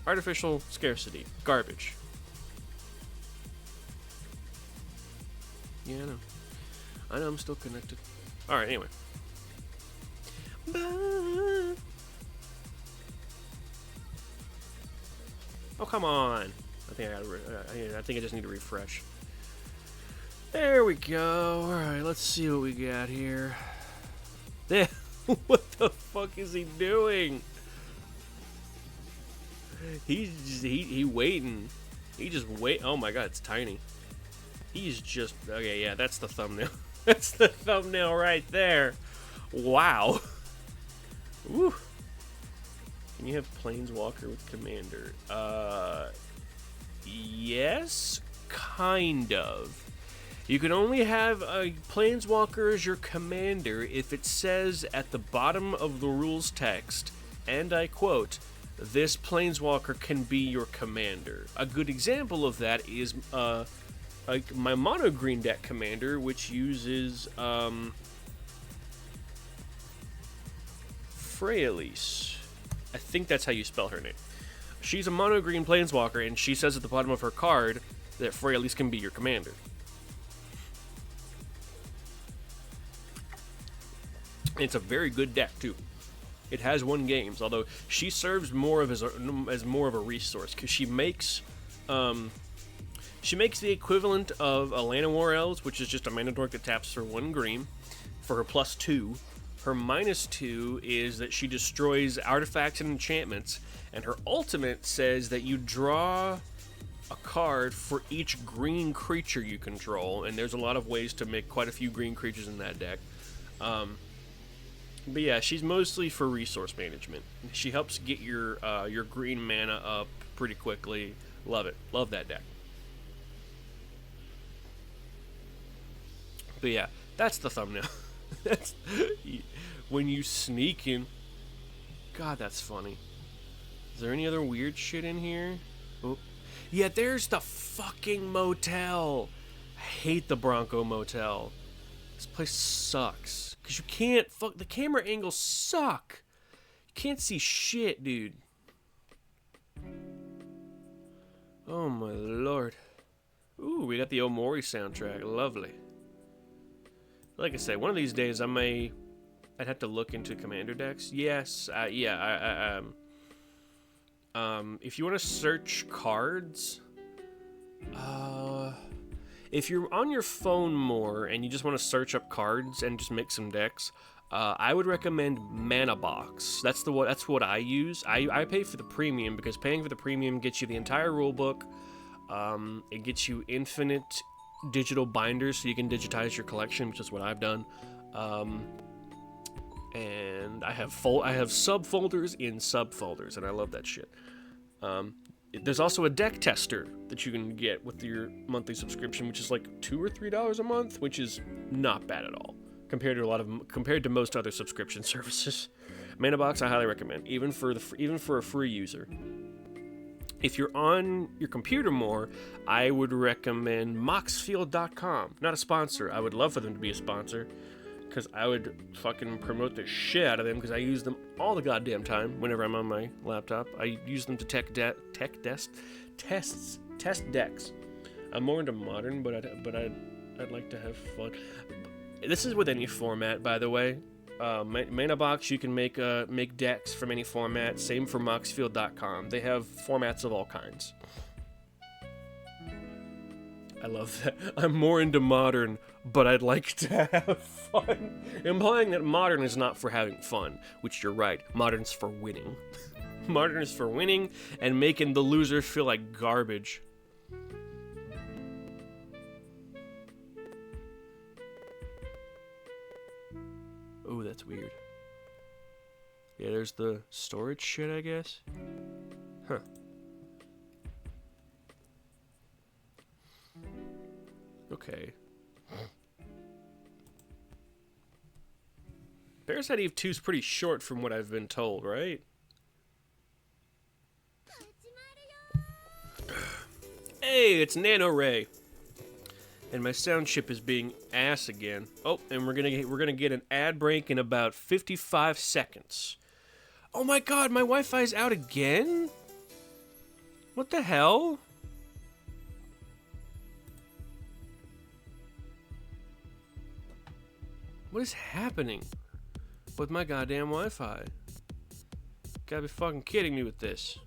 artificial scarcity. Garbage. Yeah, I know I'm still connected. Alright, anyway. Oh, come on. I think I just need to refresh. There we go. Alright, let's see what we got here. There. What the fuck is he doing? He waiting. He just wait. Oh my god, it's tiny. He's just... okay, yeah, that's the thumbnail. That's the thumbnail right there. Wow. Woo. Can you have Planeswalker with Commander? Yes, kind of. You can only have a Planeswalker as your commander if it says at the bottom of the rules text, and I quote, "This Planeswalker can be your commander." A good example of that is like my mono green deck commander, which uses Freyalise. I think that's how you spell her name. She's a mono green Planeswalker, and she says at the bottom of her card that Freyalise can be your commander. It's a very good deck too. It has won games, although she serves more of as more of a resource because she makes She makes the equivalent of a Lana War Elves, which is just a mana dork that taps for 1 green for her +2. Her -2 is that she destroys artifacts and enchantments, and her ultimate says that you draw a card for each green creature you control, and there's a lot of ways to make quite a few green creatures in that deck. But yeah, she's mostly for resource management. She helps get your green mana up pretty quickly. Love it. Love that deck. But yeah, that's the thumbnail. That's when you sneak in. God, that's funny. Is there any other weird shit in here? Oh. Yeah, there's the fucking motel. I hate the Bronco Motel. This place sucks. Because you can't the camera angles suck. You can't see shit, dude. Oh my lord. Ooh, we got the Omori soundtrack. Lovely. Like I said, one of these days I'd have to look into commander decks. Yes, yeah, if you want to search cards, if you're on your phone more and you just want to search up cards and just make some decks, I would recommend Mana Box. That's what I use. I pay for the premium because paying for the premium gets you the entire rulebook. It gets you infinite digital binders so you can digitize your collection, which is what I've done. And I have subfolders in subfolders, and I love that shit. There's also a deck tester that you can get with your monthly subscription, which is like $2 or $3 a month, which is not bad at all compared to most other subscription services. Manabox I highly recommend, even for a free user. If you're on your computer more, I would recommend Moxfield.com. Not a sponsor. I would love for them to be a sponsor, because I would fucking promote the shit out of them, because I use them all the goddamn time whenever I'm on my laptop. I use them to test decks. I'm more into modern, but I'd like to have fun. This is with any format, by the way. Mana Box, you can make decks from any format. Same for Moxfield.com. They have formats of all kinds. I love that. I'm more into modern, but I'd like to have fun. Implying that modern is not for having fun, which you're right. Modern's for winning. Modern is for winning and making the loser feel like garbage. Oh, that's weird. Yeah, there's the storage shit, I guess. Huh. Okay. Parasite Eve 2 is pretty short from what I've been told, right? Hey, it's Nano Ray. And my sound chip is being ass again. Oh, and we're gonna get an ad break in about 55 seconds. Oh my god, my Wi-Fi's out again? What the hell? What is happening with my goddamn Wi-Fi? Gotta be fucking kidding me with this.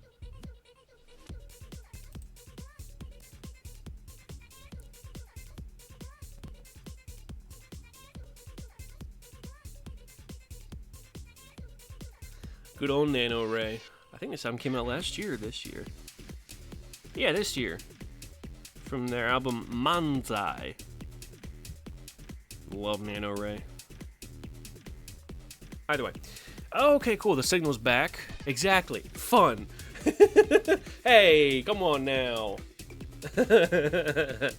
Good old Nano Ray. I think this album came out last year or this year. Yeah, this year. From their album Manzai. Love Nano Ray. Either way. Okay, cool. The signal's back. Exactly. Fun. Hey, come on now. I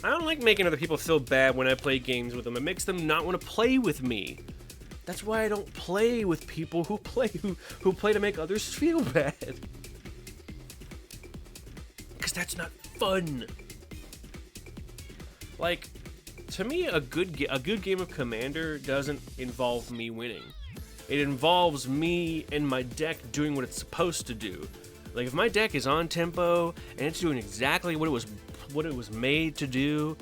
don't like making other people feel bad when I play games with them. It makes them not want to play with me. That's why I don't play with people who play to make others feel bad. Because that's not fun. Like, to me, a good game of Commander doesn't involve me winning. It involves me and my deck doing what it's supposed to do. Like, if my deck is on tempo and it's doing exactly what it was made to do,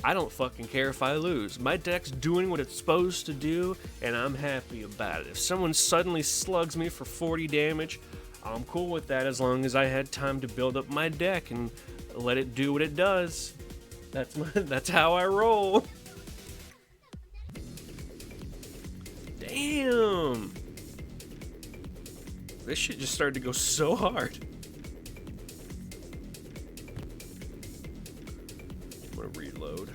I don't fucking care if I lose. My deck's doing what it's supposed to do, and I'm happy about it. If someone suddenly slugs me for 40 damage, I'm cool with that as long as I had time to build up my deck and let it do what it does. That's how I roll. Damn. This shit just started to go so hard. I'm gonna reload.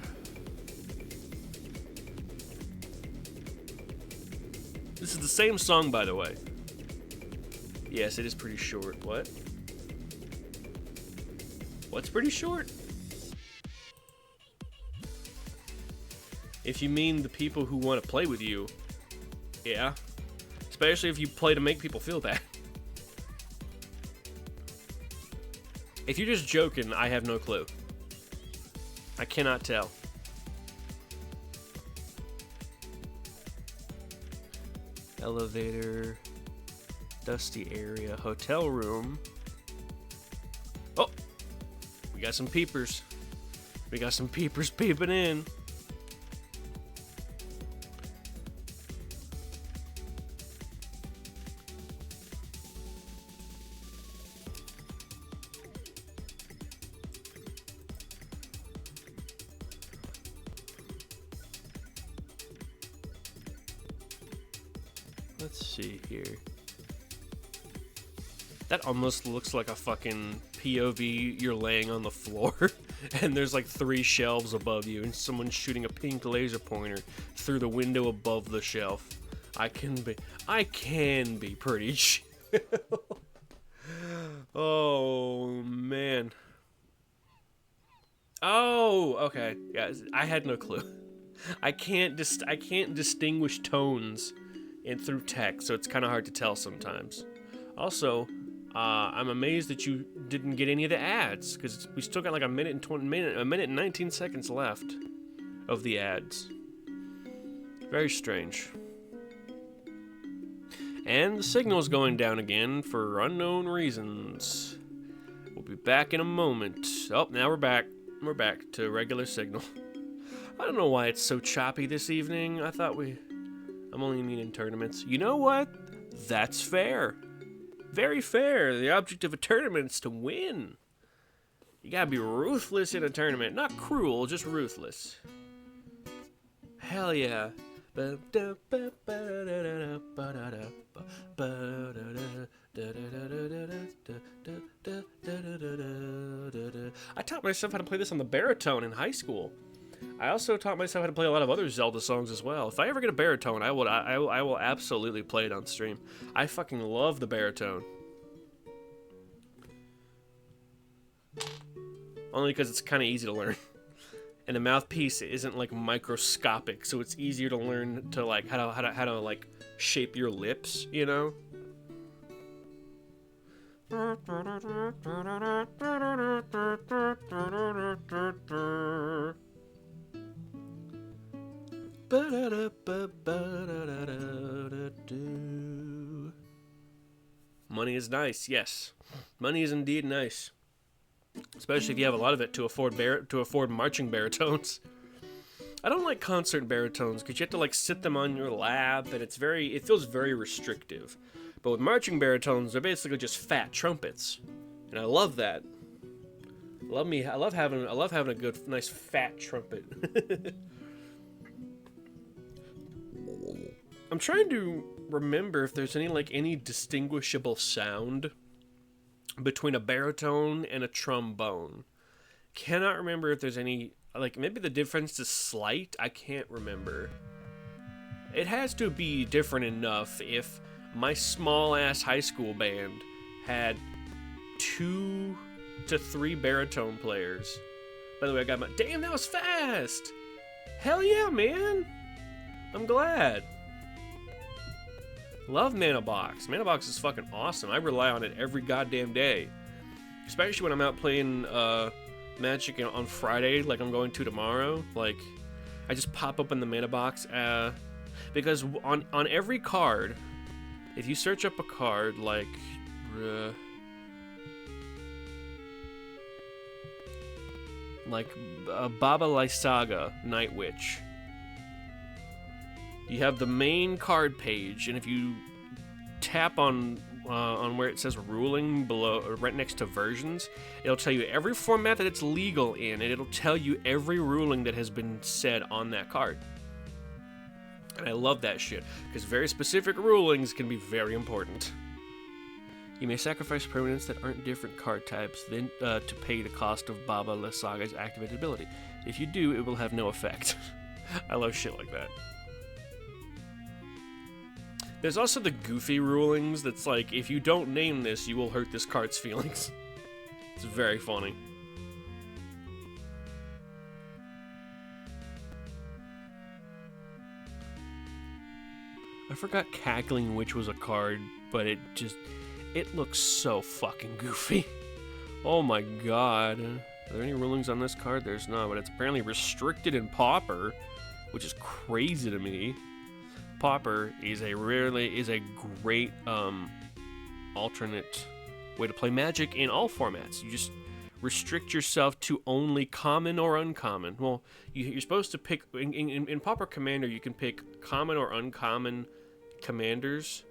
This is the same song, by the way. Yes, it is pretty short. What? What's pretty short? If you mean the people who want to play with you, yeah. Especially if you play to make people feel bad. If you're just joking, I have no clue. I cannot tell. Elevator, dusty area, hotel room. Oh, we got some peepers. We got some peepers peeping in. Let's see here. That almost looks like a fucking POV. You're laying on the floor and there's like 3 shelves above you and someone's shooting a pink laser pointer through the window above the shelf. I can be pretty chill. Oh man. Oh, okay. Yeah, I had no clue. I can't distinguish tones through text, so it's kind of hard to tell sometimes. Also, I'm amazed that you didn't get any of the ads, because we still got like a minute and 19 seconds left of the ads. Very strange. And the signal's going down again for unknown reasons. We'll be back in a moment. Oh, now we're back. We're back to regular signal. I don't know why it's so choppy this evening. I'm only meaning tournaments. You know what? That's fair. Very fair. The object of a tournament is to win. You gotta be ruthless in a tournament. Not cruel, just ruthless. Hell yeah. I taught myself how to play this on the baritone in high school. I also taught myself how to play a lot of other Zelda songs as well. If I ever get a baritone, I will absolutely play it on stream. I fucking love the baritone. Only because it's kind of easy to learn. And the mouthpiece isn't like microscopic, so it's easier to learn to like how to like shape your lips, you know? Money is nice, yes. Money is indeed nice. Especially if you have a lot of it to afford marching baritones. I don't like concert baritones because you have to like sit them on your lap and it feels very restrictive. But with marching baritones, they're basically just fat trumpets. And I love that. I love having a good nice fat trumpet. I'm trying to remember if there's any distinguishable sound between a baritone and a trombone. Cannot remember if there's any, maybe the difference is slight. I can't remember. It has to be different enough if my small ass high school band had 2 to 3 baritone players. By the way, I got damn, that was fast. Hell yeah, man. I'm glad. Love Manabox. Manabox is fucking awesome. I rely on it every goddamn day. Especially when I'm out playing Magic on Friday, like I'm going to tomorrow. Like, I just pop open the Manabox. Because on every card, if you search up a card like... Baba Lysaga, Night Witch. You have the main card page, and if you tap on on where it says ruling below, or right next to versions, it'll tell you every format that it's legal in, and it'll tell you every ruling that has been said on that card. And I love that shit, because very specific rulings can be very important. You may sacrifice permanents that aren't different card types then to pay the cost of Baba Lysaga's activated ability. If you do, it will have no effect. I love shit like that. There's also the goofy rulings that's like, if you don't name this, you will hurt this card's feelings. It's very funny. I forgot Cackling Witch was a card, but it looks so fucking goofy. Oh my god. Are there any rulings on this card? There's not, but it's apparently restricted in Pauper, which is crazy to me. Pauper is a great alternate way to play Magic in all formats. You just restrict yourself to only common or uncommon. Well, you're supposed to pick in Pauper Commander. You can pick common or uncommon commanders,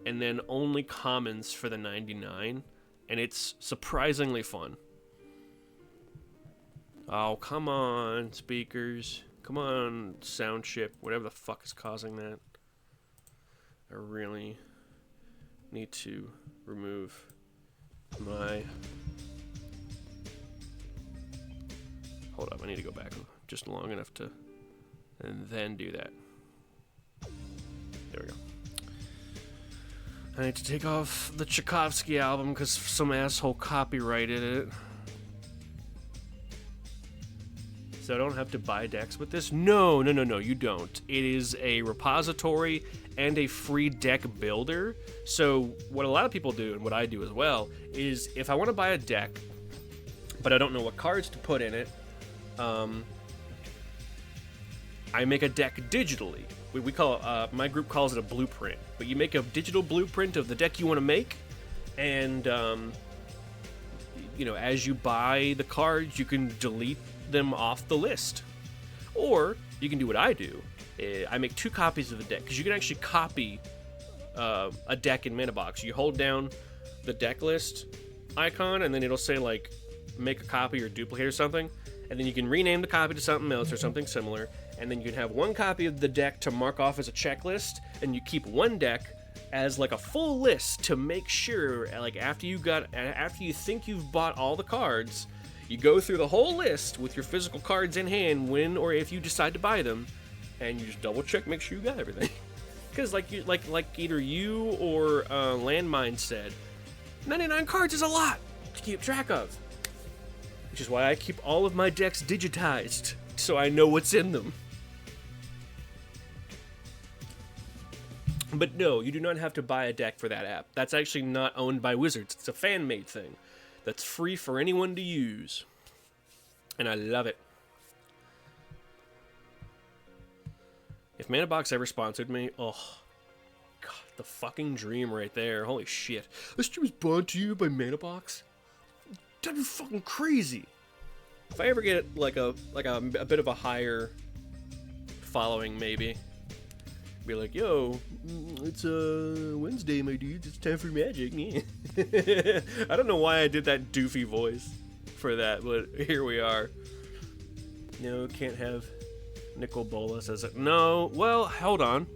and then only commons for the 99, and it's surprisingly fun. Oh, come on, speakers. Come on, sound chip. Whatever the fuck is causing that. I really need to remove my... Hold up, I need to go back just long enough to... and then do that. There we go. I need to take off the Tchaikovsky album because some asshole copyrighted it. So I don't have to buy decks with this? No, you don't. It is a repository and a free deck builder. So what a lot of people do, and what I do as well, is if I want to buy a deck, but I don't know what cards to put in it, I make a deck digitally. We call my group calls it a blueprint. But you make a digital blueprint of the deck you want to make, and as you buy the cards, you can delete them off the list. Or you can do what I do. I make 2 copies of the deck, because you can actually copy a deck in ManaBox. You hold down the deck list icon, and then it'll say like make a copy or duplicate or something, and then you can rename the copy to something else or something similar, and then you can have 1 copy of the deck to mark off as a checklist, and you keep 1 deck as like a full list to make sure, like after you think you've bought all the cards, you go through the whole list with your physical cards in hand when or if you decide to buy them, and you just double check, make sure you got everything. Because like either you or Landmine said, 99 cards is a lot to keep track of. Which is why I keep all of my decks digitized, so I know what's in them. But no, you do not have to buy a deck for that app. That's actually not owned by Wizards. It's a fan-made thing that's free for anyone to use. And I love it. If ManaBox ever sponsored me, oh, God, the fucking dream right there. Holy shit. This stream is brought to you by ManaBox? That'd be fucking crazy. If I ever get like a bit of a higher following, maybe. Be like, yo, it's Wednesday, my dudes. It's time for Magic. I don't know why I did that doofy voice for that, but here we are. No, can't have Nicol Bolas as a... No, well, hold on.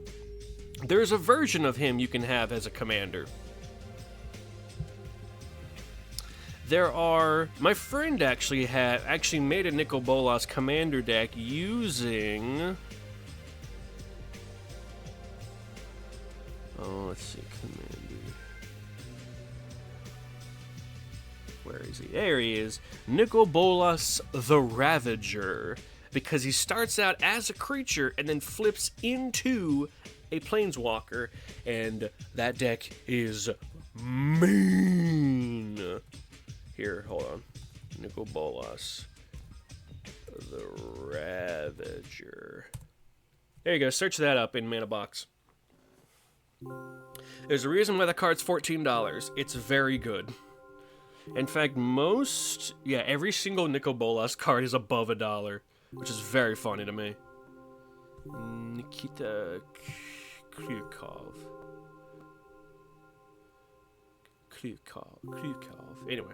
There's a version of him you can have as a commander. There are... My friend actually made a Nicol Bolas commander deck using... Oh, let's see, commander. Where is he? There he is. Nicol Bolas the Ravager. Because he starts out as a creature and then flips into a planeswalker. And that deck is mean. Here, hold on. Nicol Bolas the Ravager. There you go. Search that up in ManaBox. There's a reason why the card's $14. It's very good. In fact, every single Nicol Bolas card is above $1, which is very funny to me. Nikita Kryukov. Krukov. Anyway.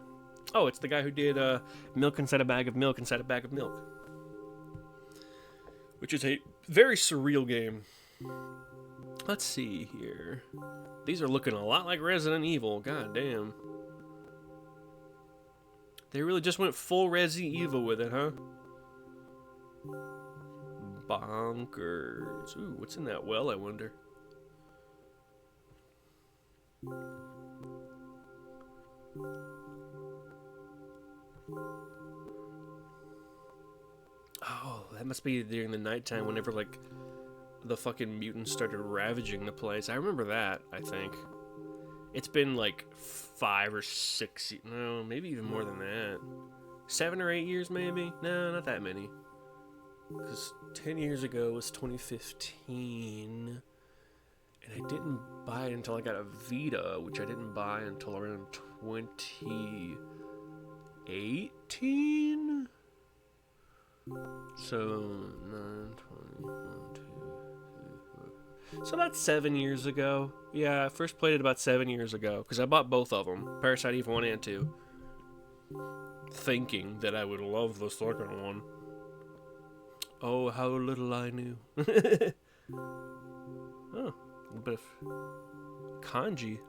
Oh, it's the guy who did Milk Inside a Bag of Milk Inside a Bag of Milk. Which is a very surreal game. Let's see here. These are looking a lot like Resident Evil. God damn. They really just went full Resi Evil with it, huh? Bonkers. Ooh, what's in that well, I wonder? Oh, that must be during the nighttime whenever, like, the fucking mutants started ravaging the place. I remember that, I think. It's been, like, 5 or 6... No, maybe even more than that. 7 or 8 years, maybe? No, not that many. Because 10 years ago was 2015. And I didn't buy it until I got a Vita, which I didn't buy until around 2018? So, 9, 20, 1, 2, 3, 4. So about 7 years ago. Yeah, I first played it about 7 years ago, because I bought both of them, Parasite Eve 1 and 2. Thinking that I would love the second one. Oh, how little I knew. Oh, a bit of kanji.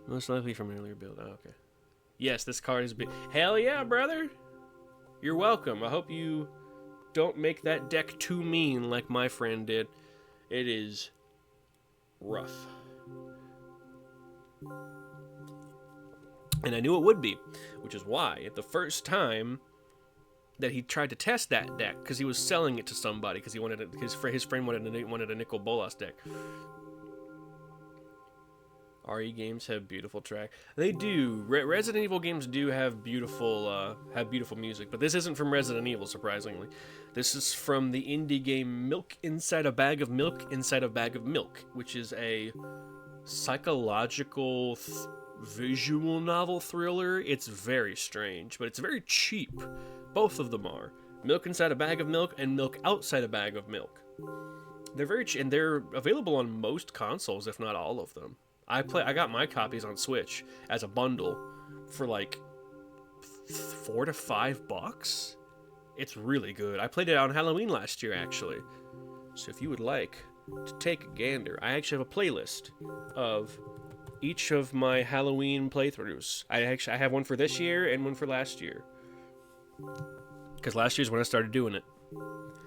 Most likely from an earlier build. Oh, okay. Yes, this card is big. Hell yeah, brother! You're welcome. I hope you don't make that deck too mean like my friend did. It is rough. And I knew it would be, which is why the first time that he tried to test that deck, because he was selling it to somebody, because he wanted it, his friend wanted a Nicol Bolas deck. RE games have beautiful track. They do. Resident Evil games do have beautiful music, but this isn't from Resident Evil, surprisingly. This is from the indie game Milk Inside a Bag of Milk Inside a Bag of Milk, which is a psychological visual novel thriller. It's very strange, but it's very cheap. Both of them are. Milk Inside a Bag of Milk and Milk Outside a Bag of Milk. They're very cheap, and they're available on most consoles, if not all of them. I got my copies on Switch as a bundle for like $4 to $5. It's really good. I played it on Halloween last year, actually. So if you would like to take a gander, I actually have a playlist of each of my Halloween playthroughs. I have one for this year and one for last year. Because last year's when I started doing it.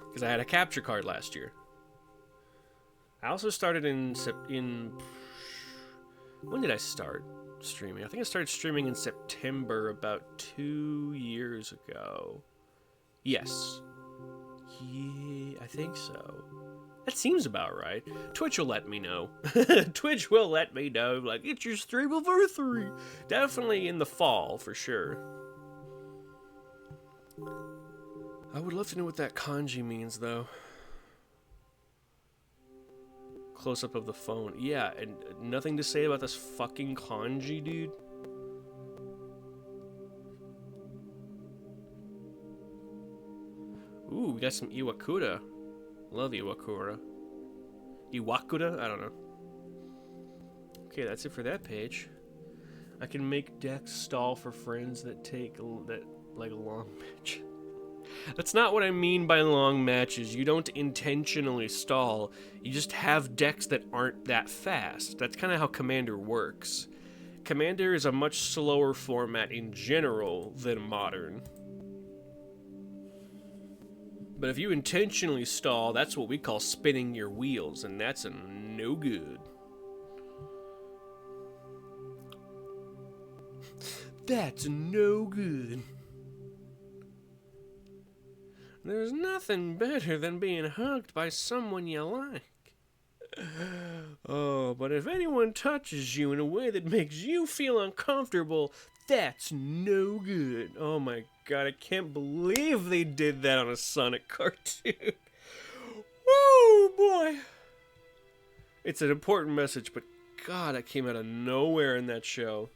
Because I had a capture card last year. I also started in when did I start streaming? I think I started streaming in September about 2 years ago. Yes. Yeah, I think so. That seems about right. Twitch will let me know. Twitch will let me know. Like, it's your stream anniversary. Definitely in the fall, for sure. I would love to know what that kanji means, though. Close-up of the phone. Yeah, and nothing to say about this fucking kanji, dude. Ooh, we got some Iwakura. Love Iwakura. Iwakura? I don't know. Okay, that's it for that page. I can make decks stall for friends that take like a long match. That's not what I mean by long matches. You don't intentionally stall. You just have decks that aren't that fast. That's kind of how Commander works. Commander is a much slower format in general than Modern. But if you intentionally stall, that's what we call spinning your wheels, and that's no good. That's no good. There's nothing better than being hugged by someone you like. Oh, but if anyone touches you in a way that makes you feel uncomfortable, that's no good. Oh my god, I can't believe they did that on a Sonic cartoon. Woo, boy. It's an important message, but god, that came out of nowhere in that show.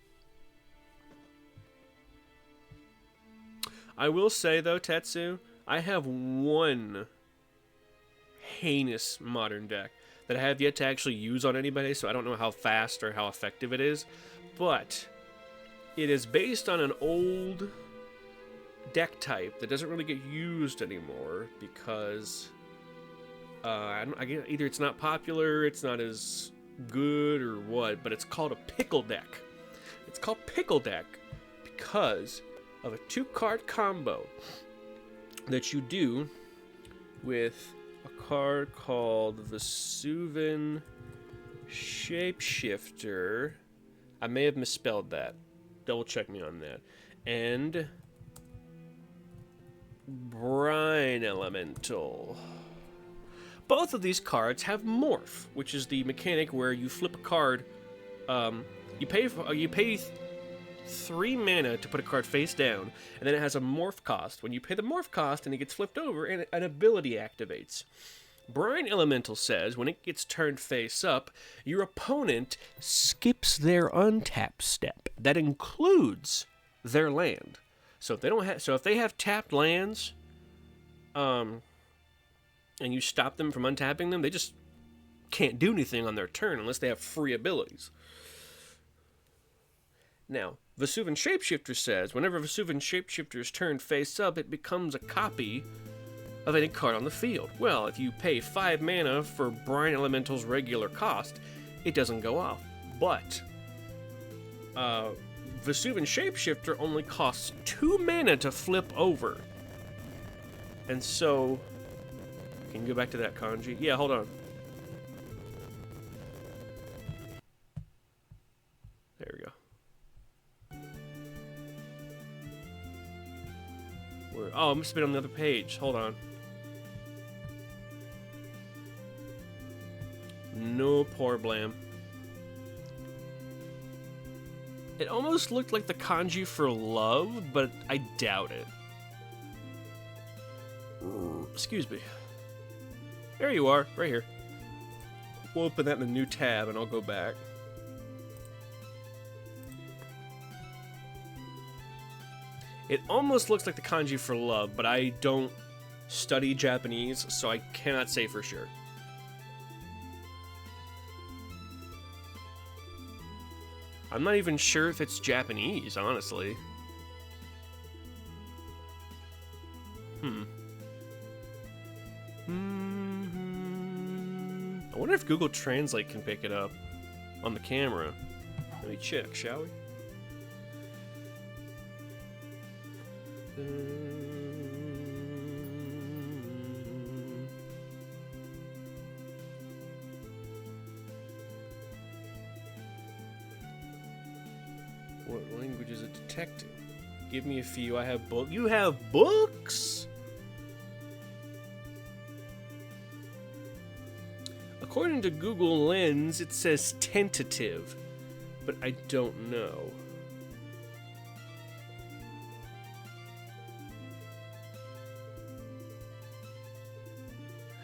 I will say, though, Tetsu, I have one heinous Modern deck that I have yet to actually use on anybody, so I don't know how fast or how effective it is. But it is based on an old deck type that doesn't really get used anymore because either it's not popular, it's not as good, or what, but it's called a pickle deck. It's called pickle deck because of a 2-card combo that you do with a card called Vesuvian Shapeshifter. I may have misspelled that. Double check me on that. And Brine Elemental. Both of these cards have Morph, which is the mechanic where you flip a card. You pay 3 mana to put a card face down, and then it has a Morph cost. When you pay the Morph cost and it gets flipped over, and an ability activates. Brine Elemental says when it gets turned face up, your opponent skips their untap step. That includes their land. So if they have tapped lands, and you stop them from untapping them, they just can't do anything on their turn unless they have free abilities. Now, Vesuvian Shapeshifter says whenever Vesuvian Shapeshifter is turned face up, it becomes a copy of any card on the field. Well, if you pay 5 mana for Brine Elemental's regular cost, it doesn't go off. But Vesuvian Shapeshifter only costs 2 mana to flip over. And so, can you go back to that kanji? Yeah, hold on. There we go. Oh, it must have been on the other page. Hold on. No problem. It almost looked like the kanji for love, but I doubt it. Excuse me. There you are, right here. We'll open that in a new tab and I'll go back. It almost looks like the kanji for love, but I don't study Japanese, so I cannot say for sure. I'm not even sure if it's Japanese, honestly. I wonder if Google Translate can pick it up on the camera. Let me check, shall we? What language is it detecting? Give me a few. I have books. You have books? According to Google Lens, it says tentative, but I don't know.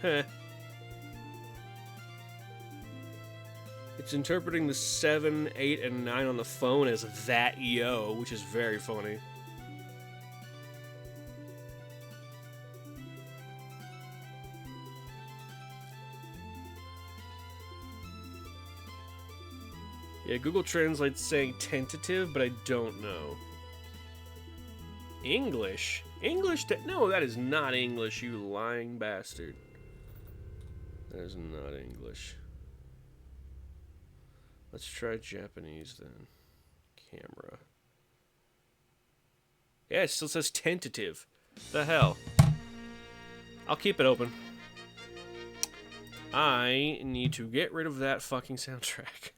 Heh. It's interpreting the 7, 8, and 9 on the phone as that yo, which is very funny. Yeah, Google Translate's saying tentative, but I don't know. English? English? No, that is not English, you lying bastard. That is not English. Let's try Japanese then. Camera. Yeah, it still says tentative. The hell? I'll keep it open. I need to get rid of that fucking soundtrack.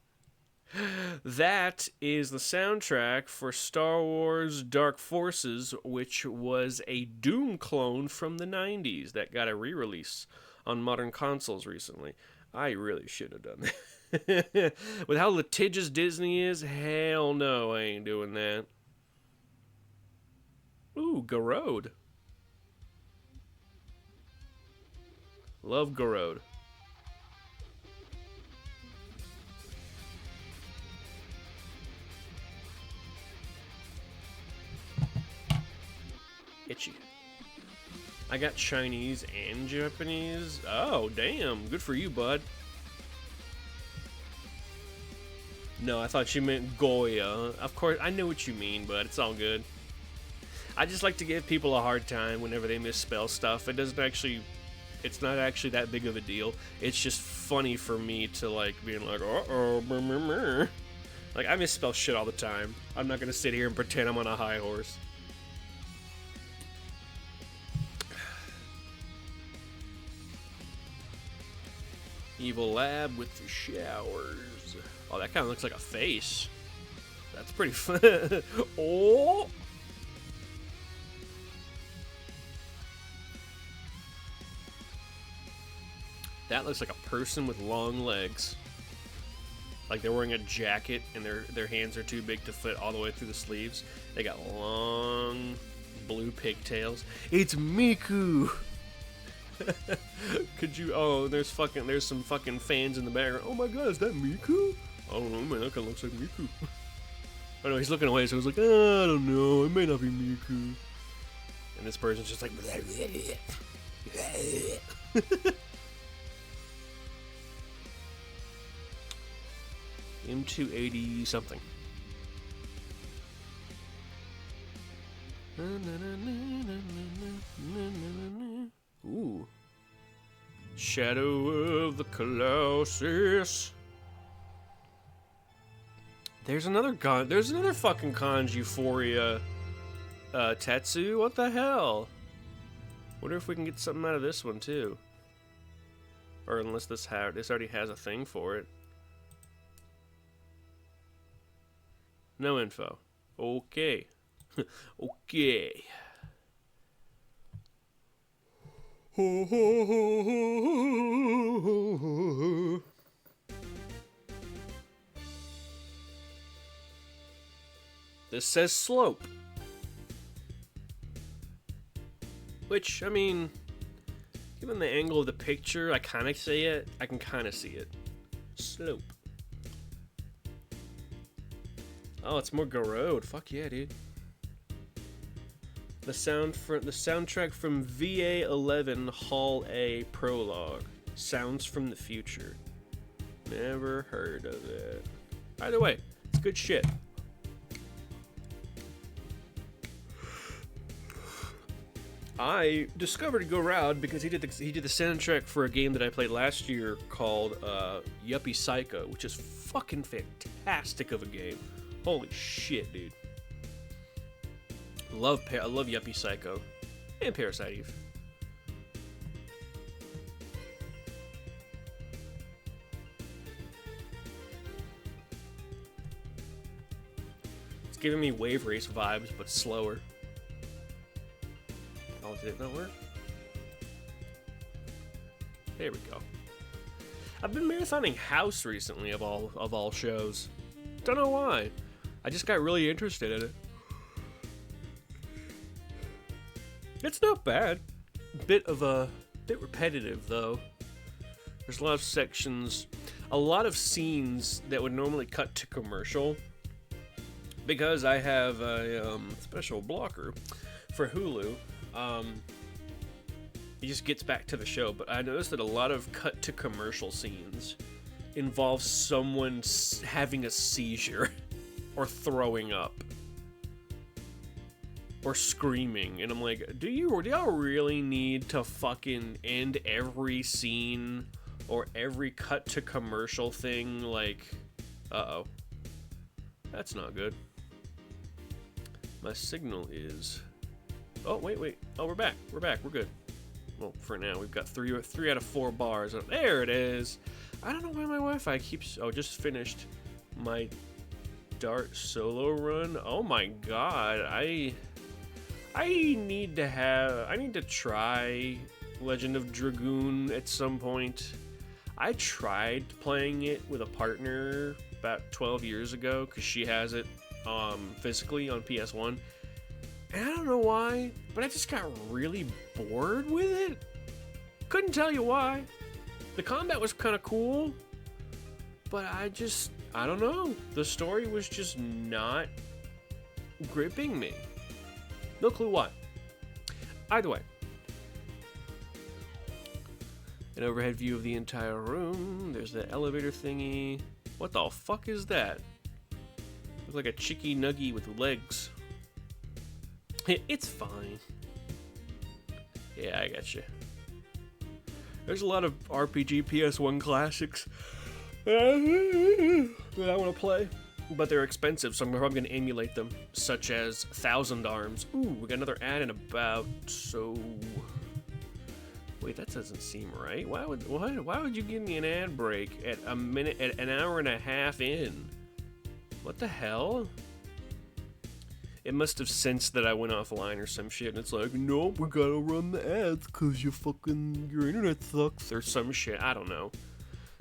That is the soundtrack for Star Wars Dark Forces, which was a Doom clone from the 90s that got a re-release on modern consoles recently. I really should have done that. With how litigious Disney is, hell no, I ain't doing that. Ooh, Garode. Love Garode. Itchy. I got Chinese and Japanese. Oh, damn. Good for you, bud. No, I thought you meant Goya. Of course, I know what you mean, but it's all good. I just like to give people a hard time whenever they misspell stuff. It doesn't actually, it's not actually that big of a deal. It's just funny for me to like being like, uh-oh, like I misspell shit all the time. I'm not gonna sit here and pretend I'm on a high horse. Evil lab with the showers. Oh, that kind of looks like a face. That's pretty fun. Oh! That looks like a person with long legs. Like they're wearing a jacket and their hands are too big to fit all the way through the sleeves. They got long blue pigtails. It's Miku! Could you? Oh, there's some fucking fans in the background. Oh my god, is that Miku? I don't know, man. That kind of looks like Miku. Oh no, he's looking away, so he's like, oh, I don't know. It may not be Miku. And this person's just like, M280 something. Ooh. Shadow of the Colossus. There's another fucking Kanji Euphoria Tetsu. What the hell? Wonder if we can get something out of this one too. Or unless this already has a thing for it. No info. Okay. Okay. This says slope. Which, I mean, given the angle of the picture, I kind of see it. I can kind of see it. Slope. Oh, it's more Garode. Fuck yeah, dude. The soundtrack from VA11 Hall A Prologue. Sounds from the Future. Never heard of it. Either way, it's good shit. I discovered Garode because he did the soundtrack for a game that I played last year called Yuppie Psycho, which is fucking fantastic of a game. Holy shit, dude. I love Yuppie Psycho and Parasite Eve. It's giving me Wave Race vibes, but slower. Oh, did it not work? There we go. I've been marathoning House recently, of all shows. Don't know why. I just got really interested in it. It's not bad. Bit repetitive though. There's a lot of sections, a lot of scenes that would normally cut to commercial. Because I have a special blocker for Hulu. It just gets back to the show, but I noticed that a lot of cut to commercial scenes involve someone having a seizure or throwing up or screaming, and I'm like, do y'all really need to fucking end every scene or every cut to commercial thing like, uh-oh, that's not good. My signal is, oh wait, oh, we're back, we're good. Well, for now, we've got three out of 4 bars. There it is. I don't know why my Wi-Fi keeps... Oh, just finished my Dart solo run. Oh my god. I need to try Legend of Dragoon at some point. I tried playing it with a partner about 12 years ago because she has it physically on PS1. And I don't know why, but I just got really bored with it. Couldn't tell you why. The combat was kind of cool, but I don't know. The story was just not gripping me. No clue why. Either way. An overhead view of the entire room. There's the elevator thingy. What the fuck is that? Looks like a chicky nuggy with legs. It's fine. Yeah, I got you. There's a lot of RPG PS1 classics that I want to play, but they're expensive, so I'm probably going to emulate them, such as Thousand Arms. Ooh, we got another ad in about, so... Wait, that doesn't seem right. Why would you give me an ad break at an hour and a half in? What the hell? It must have sensed that I went offline or some shit, and it's like, nope, we gotta run the ads because your internet sucks or some shit. I don't know.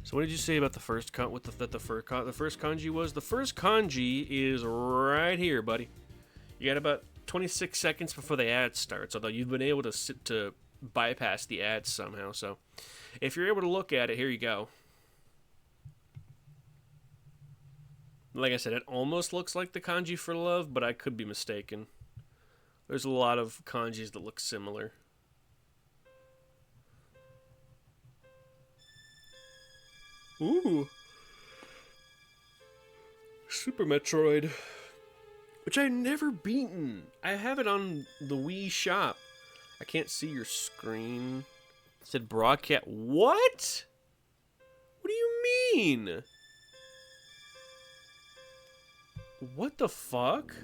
So what did you say about the first the first kanji was? The first kanji is right here, buddy. You got about 26 seconds before the ad starts, although you've been able to bypass the ads somehow. So if you're able to look at it, here you go. Like I said, it almost looks like the kanji for love, but I could be mistaken. There's a lot of kanjis that look similar. Ooh. Super Metroid. Which I've never beaten. I have it on the Wii Shop. I can't see your screen. It said broadcast. What? What do you mean? What the fuck?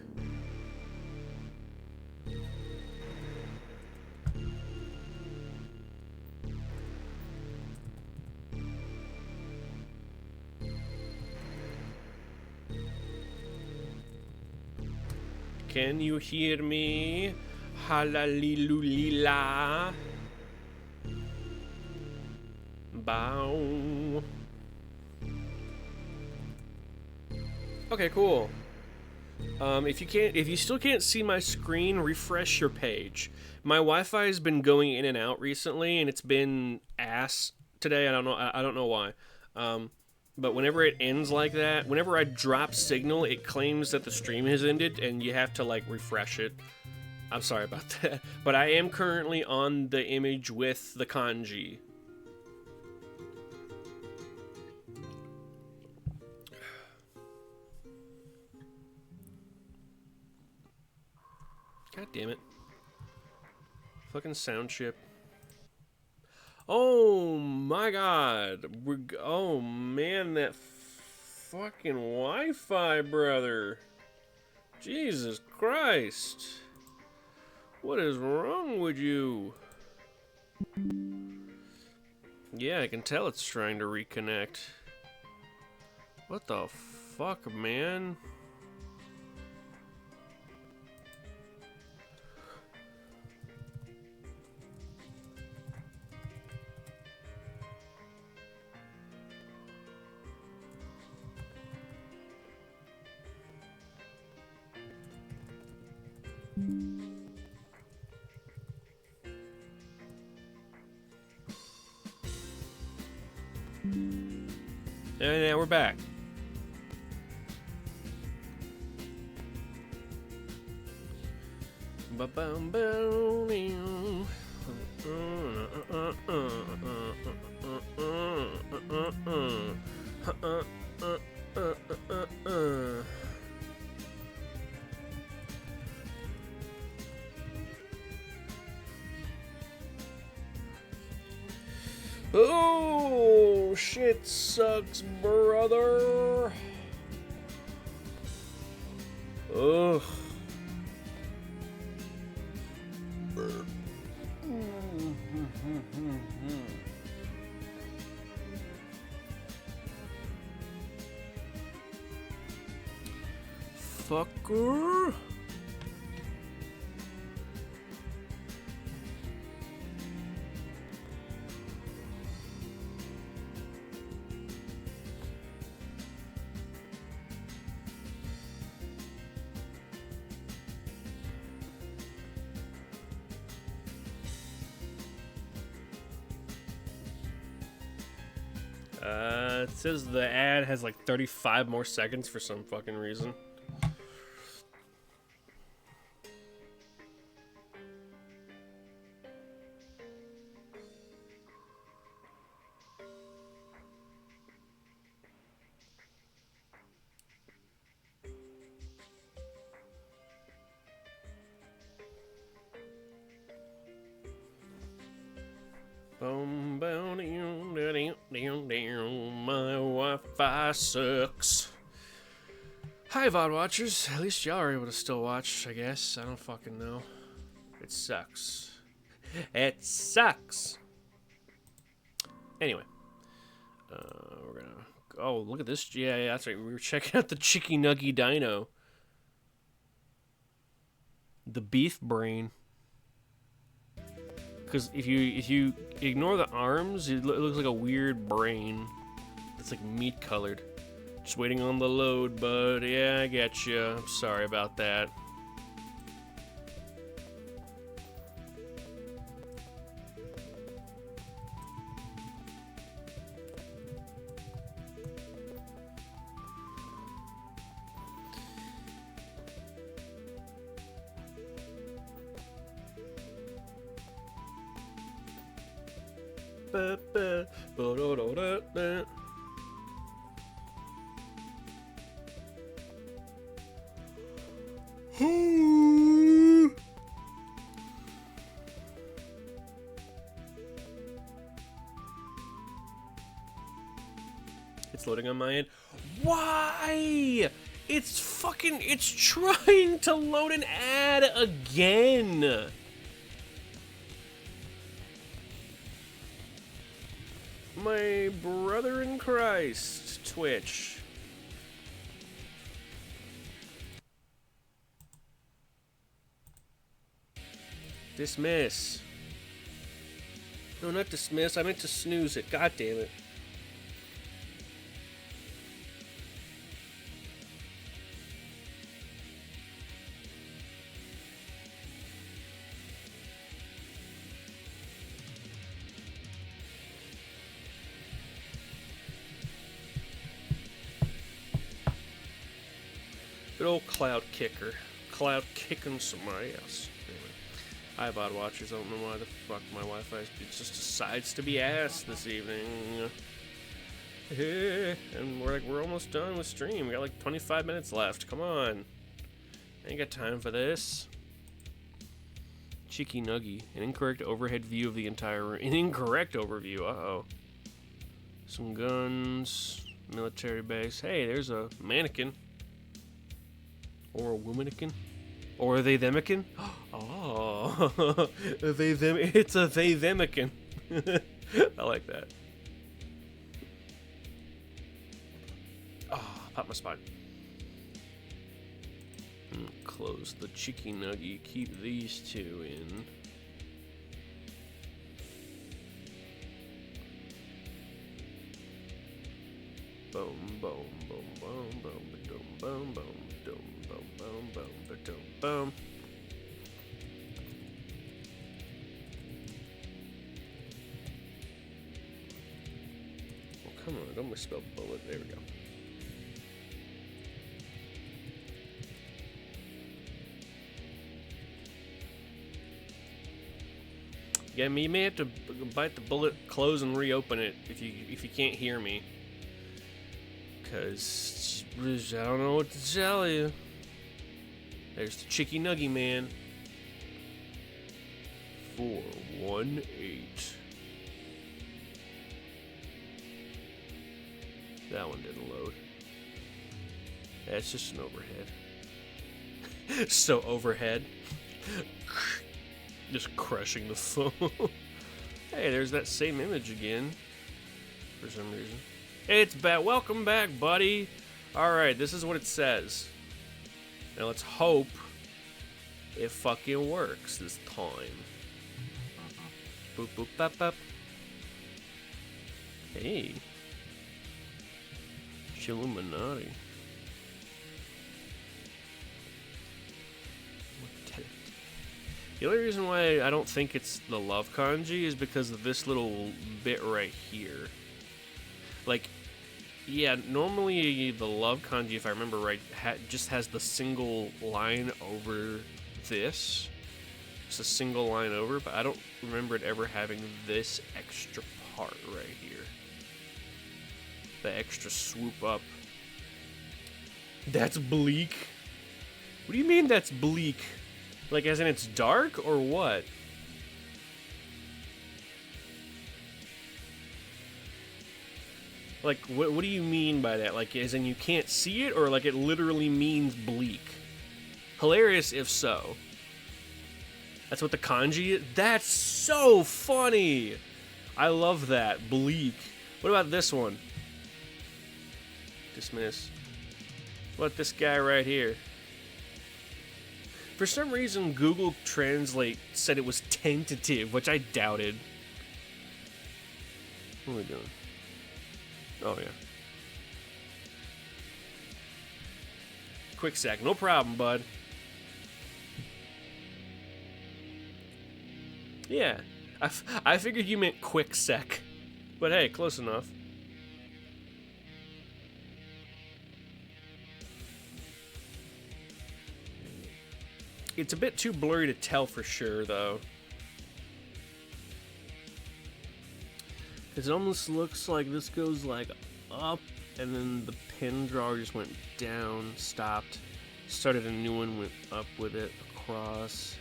Can you hear me? Halalilulila. Bow. Okay, cool. If you still can't see my screen, refresh your page. My Wi-Fi has been going in and out recently, and it's been ass today. I don't know why. But whenever it ends like that, whenever I drop signal, it claims that the stream has ended, and you have to like refresh it. I'm sorry about that, but I am currently on the image with the kanji. God damn it. Fucking sound chip. Oh my god. Oh man, that fucking Wi-Fi, brother. Jesus Christ. What is wrong with you? Yeah, I can tell it's trying to reconnect. What the fuck, man? And now we're back. Oh, shit sucks, brother. Ugh. Fucker. It says the ad has like 35 more seconds for some fucking reason. Wi-Fi sucks. Hi, VOD watchers. At least y'all are able to still watch, I guess. I don't fucking know. It sucks. It sucks. Anyway. We're gonna... Oh, look at this. Yeah, that's right. We were checking out the Chicky Nuggy Dino. The beef brain. Because if you ignore the arms, it looks like a weird brain. It's like meat colored. Just waiting on the load, bud. Yeah, I get you. I'm sorry about that. It's loading on my end. Why? It's trying to load an ad again. My brother in Christ, Twitch. Dismiss. No, not dismiss. I meant to snooze it. God damn it. Good old cloud kicker. Cloud kicking some ass. Anyway, hi, VOD watchers. I don't know why the fuck my Wi-Fi just decides to be ass this evening. And we're almost done with stream. We got like 25 minutes left. Come on. I ain't got time for this. Cheeky Nuggy. An incorrect overhead view of the entire room. An incorrect overview. Uh-oh. Some guns. Military base. Hey, there's a mannequin. Or a womanikin? Or are they themican? Oh, they them. It's a they themican. I like that. Oh, pop my spine. Close the Cheeky Nuggy. Keep these two in. Boom, boom, boom, boom, boom, boom, boom, boom. Boom, boom, boom, boom, boom. Oh, come on, don't misspell bullet. There we go. Yeah, you may have to bite the bullet, close, and reopen it if you can't hear me. Cause I don't know what to tell you. There's the Chicky Nuggy man. 418. That one didn't load. That's just an overhead. So overhead. Just crushing the phone. Hey, there's that same image again. For some reason. It's back. Welcome back, buddy. Alright, this is what it says. Now let's hope it fucking works this time. Boop, boop, bop, bop. Hey. Chilluminati. The only reason why I don't think it's the love kanji is because of this little bit right here. Like, yeah, normally the love kanji, if I remember right, just has the single line over this. Just a single line over, but I don't remember it ever having this extra part right here. The extra swoop up. That's bleak? What do you mean that's bleak? Like, as in it's dark, or what? Like, what do you mean by that? Like, as in you can't see it, or like it literally means bleak? Hilarious if so. That's what the kanji is? That's so funny! I love that. Bleak. What about this one? Dismiss. What about this guy right here? For some reason, Google Translate said it was tentative, which I doubted. What are we doing? Oh, yeah. Quick sec. No problem, bud. Yeah. I figured you meant quick sec. But hey, close enough. It's a bit too blurry to tell for sure, though. It almost looks like this goes like up, and then the pin drawer just went down, stopped, started a new one, went up with it, across,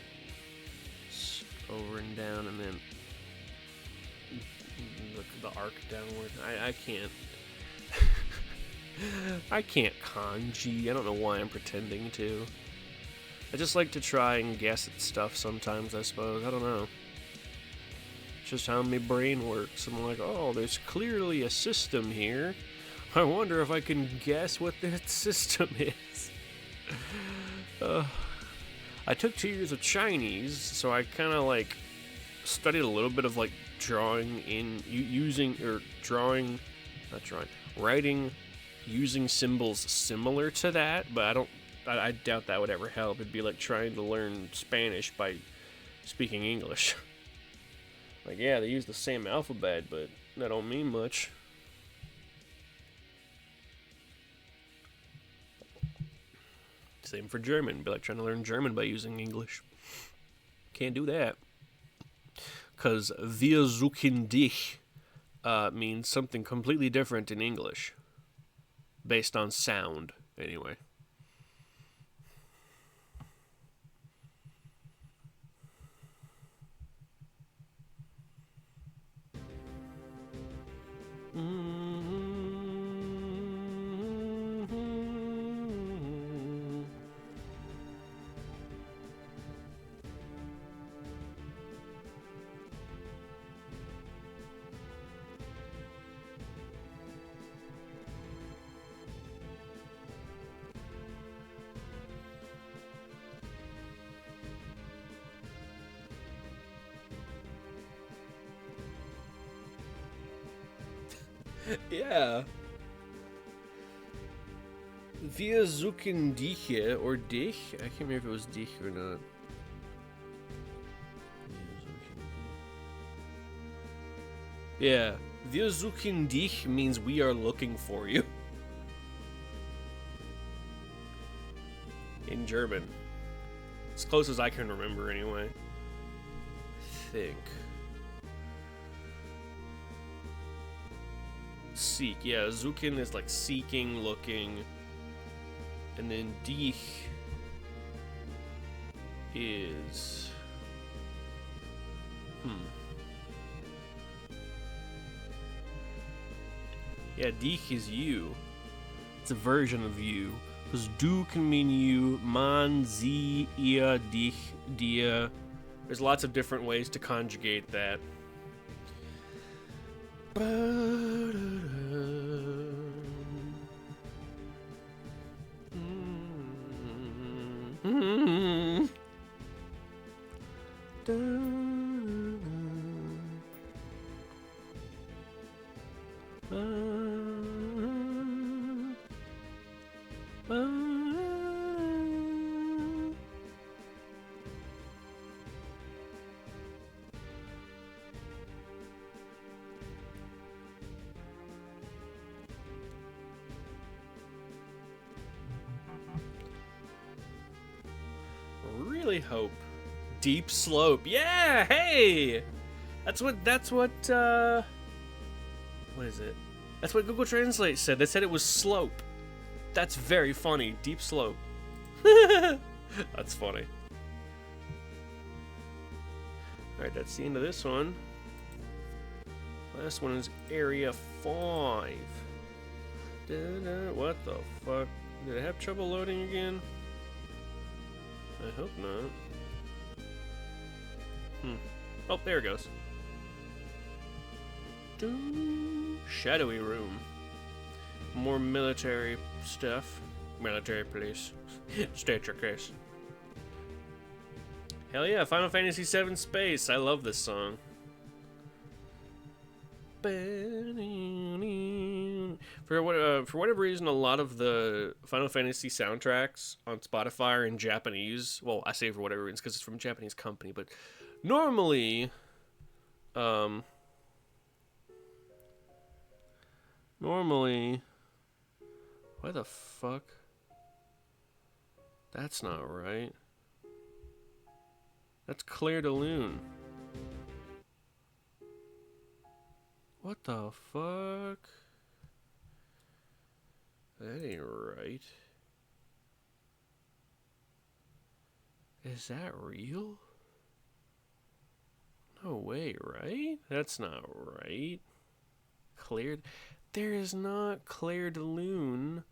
over and down, and then the arc downward. I can't. I can't kanji. I don't know why I'm pretending to. I just like to try and guess at stuff sometimes, I suppose. I don't know. It's just how my brain works. I'm like, oh, there's clearly a system here. I wonder if I can guess what that system is. I took 2 years of Chinese, so I kind of like studied a little bit of like drawing in writing using symbols similar to that, but I doubt that would ever help. It'd be like trying to learn Spanish by speaking English. Like, yeah, they use the same alphabet, but that don't mean much. Same for German. It'd be like trying to learn German by using English. Can't do that. Because wir suchen dich means something completely different in English. Based on sound, anyway. Yeah. Wir suchen dich or dich. I can't remember if it was dich or not. Yeah. Wir suchen dich means we are looking for you. In German. As close as I can remember, anyway. I think. Seek, yeah, suchen is like seeking, looking, and then dich is yeah, dich is you. It's a version of you, because du can mean you, man, sie, ihr, dich, dir. There's lots of different ways to conjugate that. Really hope. Deep slope. Yeah, hey! That's what what is it? That's what Google Translate said. They said it was slope. That's very funny. Deep slope. That's funny. Alright, that's the end of this one. Last one is Area 5. What the fuck? Did I have trouble loading again? I hope not. Oh, there it goes. Shadowy room. More military stuff. Military police. State your case. Hell yeah, Final Fantasy VII Space. I love this song. For whatever reason, a lot of the Final Fantasy soundtracks on Spotify are in Japanese. Well, I say for whatever reason because it's from a Japanese company, but normally, why the fuck? That's not right. That's Claire de Lune. What the fuck? That ain't right. Is that real? No way, right? That's not right. Claire... There is not Claire de Lune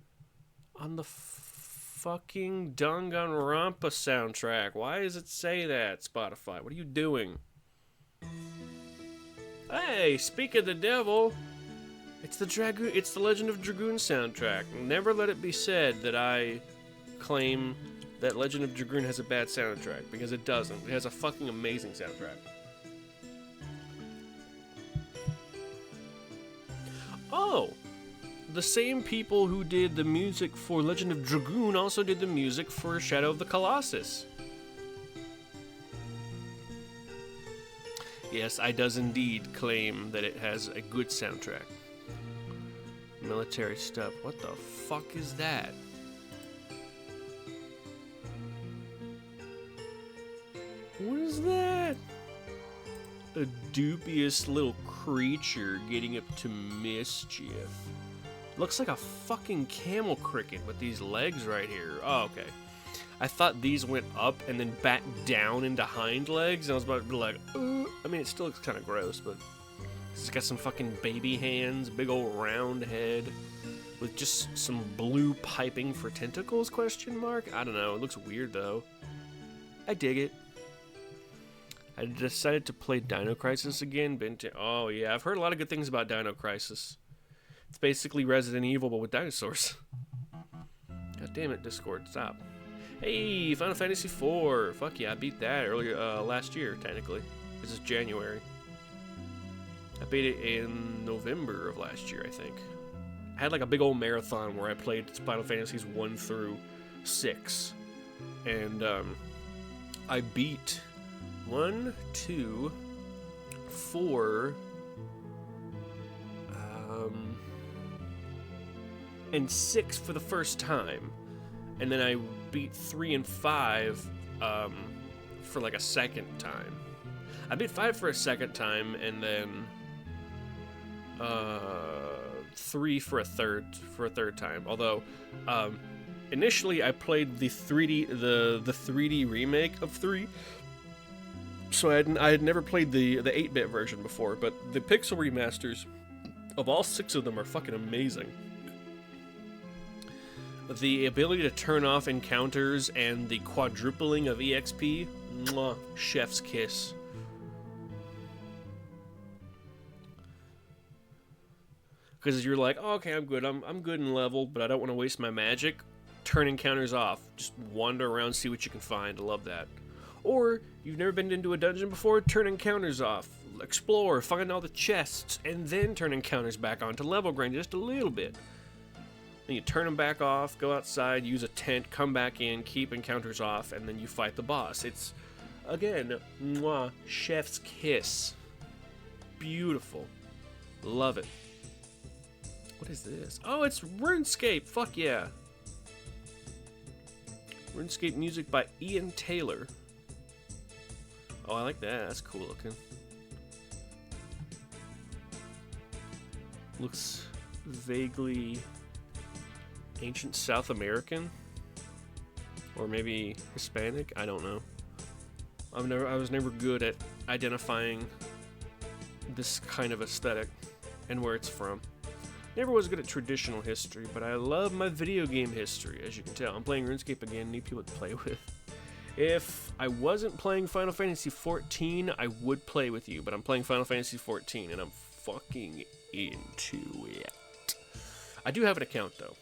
on the fucking Danganronpa soundtrack. Why does it say that, Spotify? What are you doing? Hey, speak of the devil, it's the Legend of Dragoon soundtrack. Never let it be said that I claim that Legend of Dragoon has a bad soundtrack, because it doesn't. It has a fucking amazing soundtrack. Oh! The same people who did the music for Legend of Dragoon also did the music for Shadow of the Colossus. Yes, I does indeed claim that it has a good soundtrack. Military stuff. What the fuck is that? What is that? A dubious little creature getting up to mischief. Looks like a fucking camel cricket with these legs right here. Oh, okay. I thought these went up and then back down into hind legs, and I was about to be like, I mean, it still looks kind of gross, but it's got some fucking baby hands, big old round head, with just some blue piping for tentacles, question mark? I don't know, it looks weird though. I dig it. I decided to play Dino Crisis again, oh yeah, I've heard a lot of good things about Dino Crisis. It's basically Resident Evil, but with dinosaurs. God damn it, Discord, stop. Hey, Final Fantasy IV. Fuck yeah, I beat that earlier, last year, technically. This is January. I beat it in November of last year, I think. I had like a big old marathon where I played Final Fantasies 1 through 6. And, I beat 1, 2, 4, and 6 for the first time. And then I beat 3 and 5 for like a second time. I beat 5 for a second time, and then 3 for a third time. Although initially I played the 3D remake of 3. So I had never played the 8-bit version before, but the pixel remasters of all 6 of them are fucking amazing. The ability to turn off encounters and the quadrupling of EXP, mwah, chef's kiss. Because you're like, oh, okay, I'm good. I'm good and leveled, but I don't want to waste my magic. Turn encounters off. Just wander around, see what you can find. I love that. Or you've never been into a dungeon before, turn encounters off. Explore, find all the chests, and then turn encounters back on to level grind just a little bit. Then you turn them back off, go outside, use a tent, come back in, keep encounters off, and then you fight the boss. It's, again, mwah, chef's kiss. Beautiful. Love it. What is this? Oh, it's RuneScape. Fuck yeah. RuneScape music by Ian Taylor. Oh, I like that. That's cool looking. Looks vaguely ancient South American, or maybe Hispanic. I don't know. I was never good at identifying this kind of aesthetic and where it's from. Never was good at traditional history, but I love my video game history, as you can tell. I'm playing RuneScape again, need people to play with. If I wasn't playing Final Fantasy XIV, I would play with you, but I'm playing Final Fantasy XIV, and I'm fucking into it. I do have an account, though.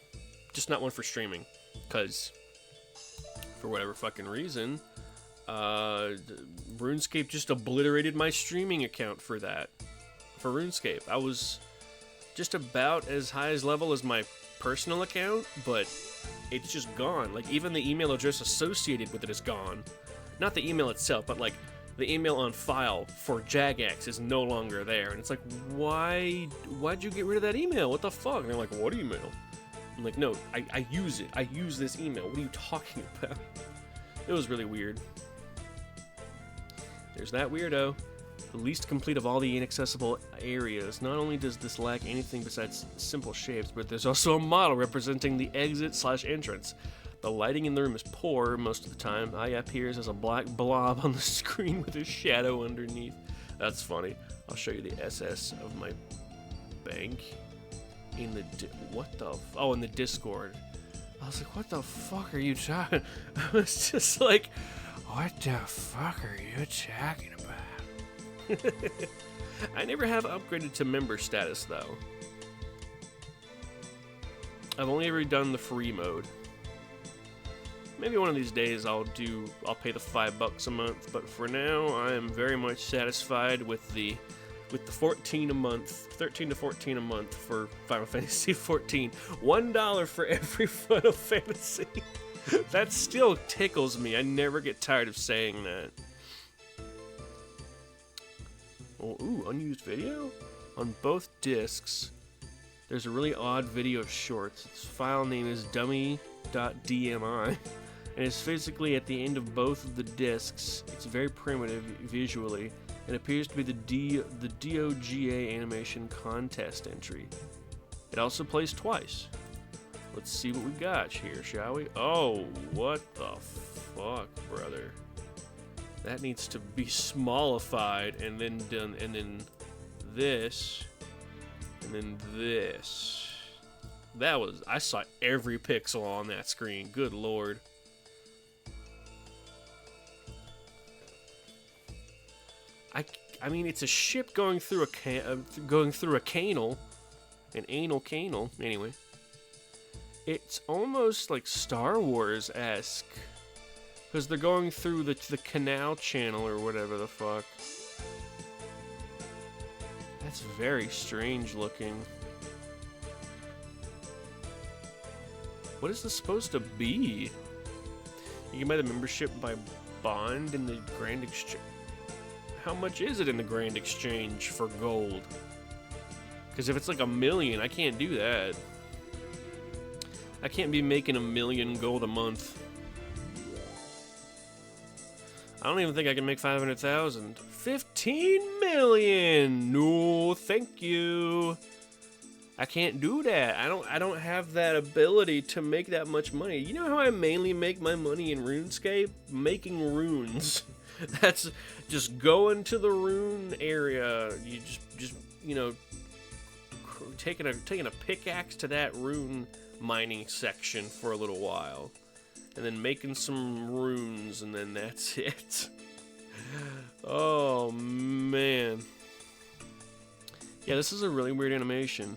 Just not one for streaming, because for whatever fucking reason, RuneScape just obliterated my streaming account for that. For RuneScape. I was just about as high as level as my personal account, but it's just gone. Like, even the email address associated with it is gone. Not the email itself, but like the email on file for Jagex is no longer there. And it's like, why'd you get rid of that email? What the fuck? And they're like, what email? I'm like, no, I use it. I use this email. What are you talking about? It was really weird. There's that weirdo. The least complete of all the inaccessible areas. Not only does this lack anything besides simple shapes, but there's also a model representing the exit/entrance. The lighting in the room is poor most of the time. Eye appears as a black blob on the screen with a shadow underneath. That's funny. I'll show you the SS of my bank in the in the Discord. I was like, what the fuck are you talking? I was just like, what the fuck are you talking about? I never have upgraded to member status, though. I've only ever done the free mode. Maybe one of these days I'll pay the $5 a month, but for now I am very much satisfied with the 13 to 14 a month for Final Fantasy XIV. $1 for every Final Fantasy. That still tickles me. I never get tired of saying that. Oh, ooh, unused video? On both discs, there's a really odd video of shorts. Its file name is dummy.dmi, and it's physically at the end of both of the discs. It's very primitive visually, and appears to be the DOGA animation contest entry. It also plays twice. Let's see what we got here, shall we? Oh, what the fuck, brother? That needs to be smallified, and then done, and then this, and then this. I saw every pixel on that screen. Good lord. I mean, it's a ship going through a canal, an anal canal. Anyway, it's almost like Star Wars-esque. Because they're going through the canal channel or whatever the fuck. That's very strange looking. What is this supposed to be? You can buy the membership by bond in the Grand Exchange. How much is it in the Grand Exchange for gold? Because if it's like 1 million, I can't do that. I can't be making 1 million gold a month. I don't even think I can make 500,000. 15 million! No, thank you. I can't do that. I don't have that ability to make that much money. You know how I mainly make my money in RuneScape? Making runes. That's just going to the rune area. You just you know, taking a pickaxe to that rune mining section for a little while. And then making some runes, and then that's it. Oh, man. Yeah, this is a really weird animation.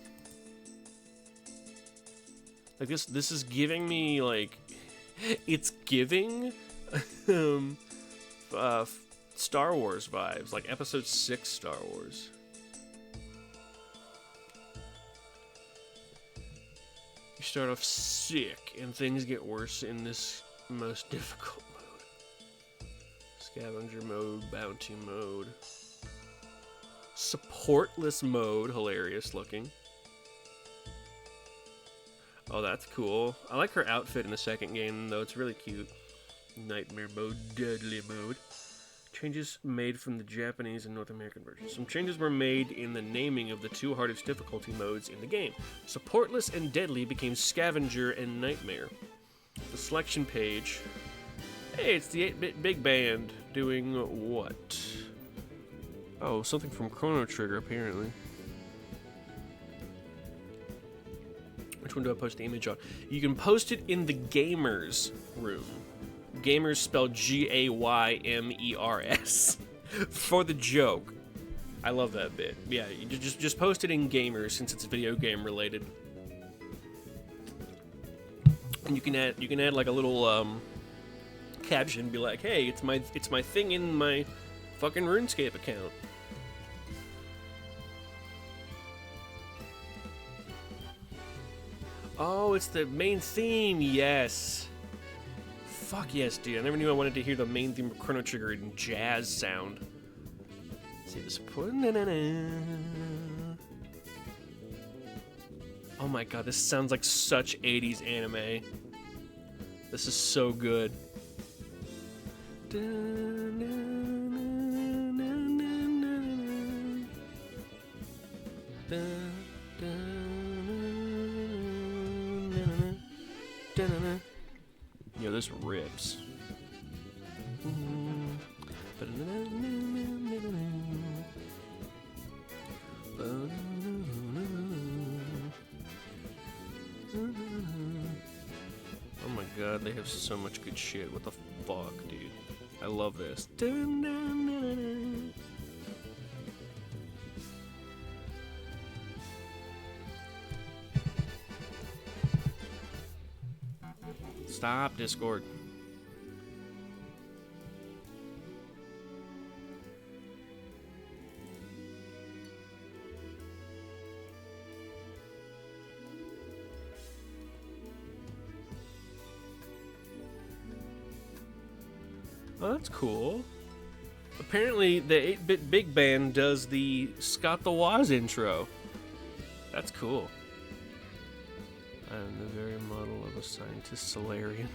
Like, this is giving me, like... It's giving... Star Wars vibes. Like, Episode 6 Star Wars. You start off sick, and things get worse in this most difficult mode. Scavenger mode, bounty mode. Supportless mode, hilarious looking. Oh, that's cool. I like her outfit in the second game, though. It's really cute. Nightmare mode, deadly mode. Changes made from the Japanese and North American versions. Some changes were made in the naming of the two hardest difficulty modes in the game. Supportless and Deadly became Scavenger and Nightmare. The selection page. Hey, it's the 8-Bit Big Band doing what? Oh, something from Chrono Trigger, apparently. Which one do I post the image on? You can post it in the gamers room. Gamers spelled Gaymers for the joke. I love that bit. Yeah, you just post it in gamers since it's video game related. And you can add like a little caption, be like, "Hey, it's my thing in my fucking RuneScape account." Oh, it's the main theme. Yes. Fuck yes, dude. I never knew I wanted to hear the main theme of Chrono Trigger in jazz sound. Let's see this. Oh my god, this sounds like such 80s anime. This is so good. Yo, this rips. Oh my god, they have so much good shit. What the fuck, dude? I love this. Stop, Discord. Oh, that's cool. Apparently, the 8-Bit Big Band does the Scott the Woz intro. That's cool. I am the very model of a scientist Solarian.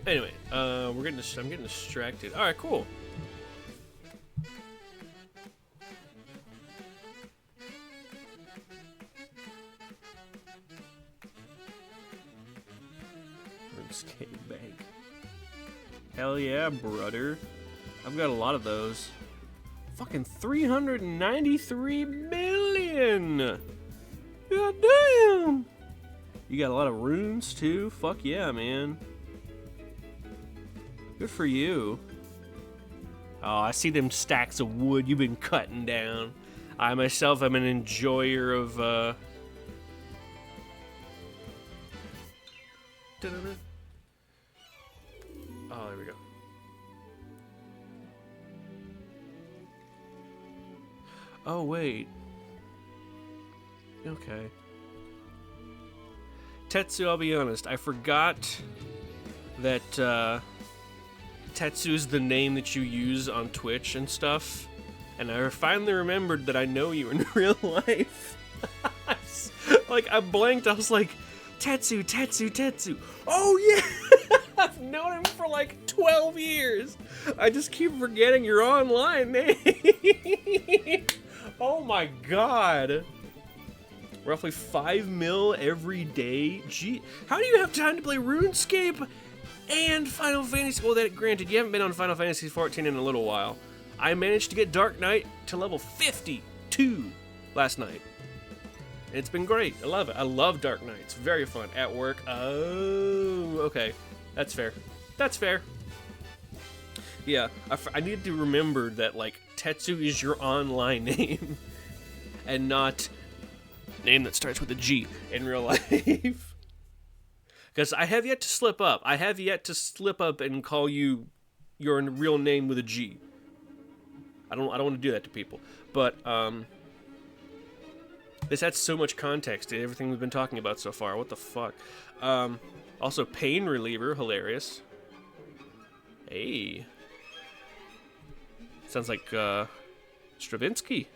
Anyway, I'm getting distracted. All right, cool. RuneScape Bank. Hell yeah, brother. I've got a lot of those. Fucking 393 million. God damn. You got a lot of runes too. Fuck yeah, man. Good for you. Oh, I see them stacks of wood you've been cutting down. I myself am an enjoyer of, Oh, there we go. Oh, wait. Okay. Tetsu, I'll be honest, I forgot that, Tetsu is the name that you use on Twitch and stuff, and I finally remembered that I know you in real life. Like, I blanked, I was like, Tetsu, Tetsu, Tetsu. Oh, yeah! I've known him for like 12 years. I just keep forgetting your online name. Oh my god. Roughly 5 mil every day? Gee, how do you have time to play RuneScape and Final Fantasy? Well, that granted, you haven't been on Final Fantasy 14 in a little while. I managed to get Dark Knight to level 52 last night. It's been great. I love it. I love Dark Knight. It's very fun. At work. Oh, okay. That's fair. That's fair. Yeah, I need to remember that, like, Tetsu is your online name and not name that starts with a G in real life. Because I have yet to slip up. I have yet to slip up and call you your real name with a G. I don't want to do that to people. But this adds so much context to everything we've been talking about so far. What the fuck? Also, pain reliever, hilarious. Hey, sounds like Stravinsky.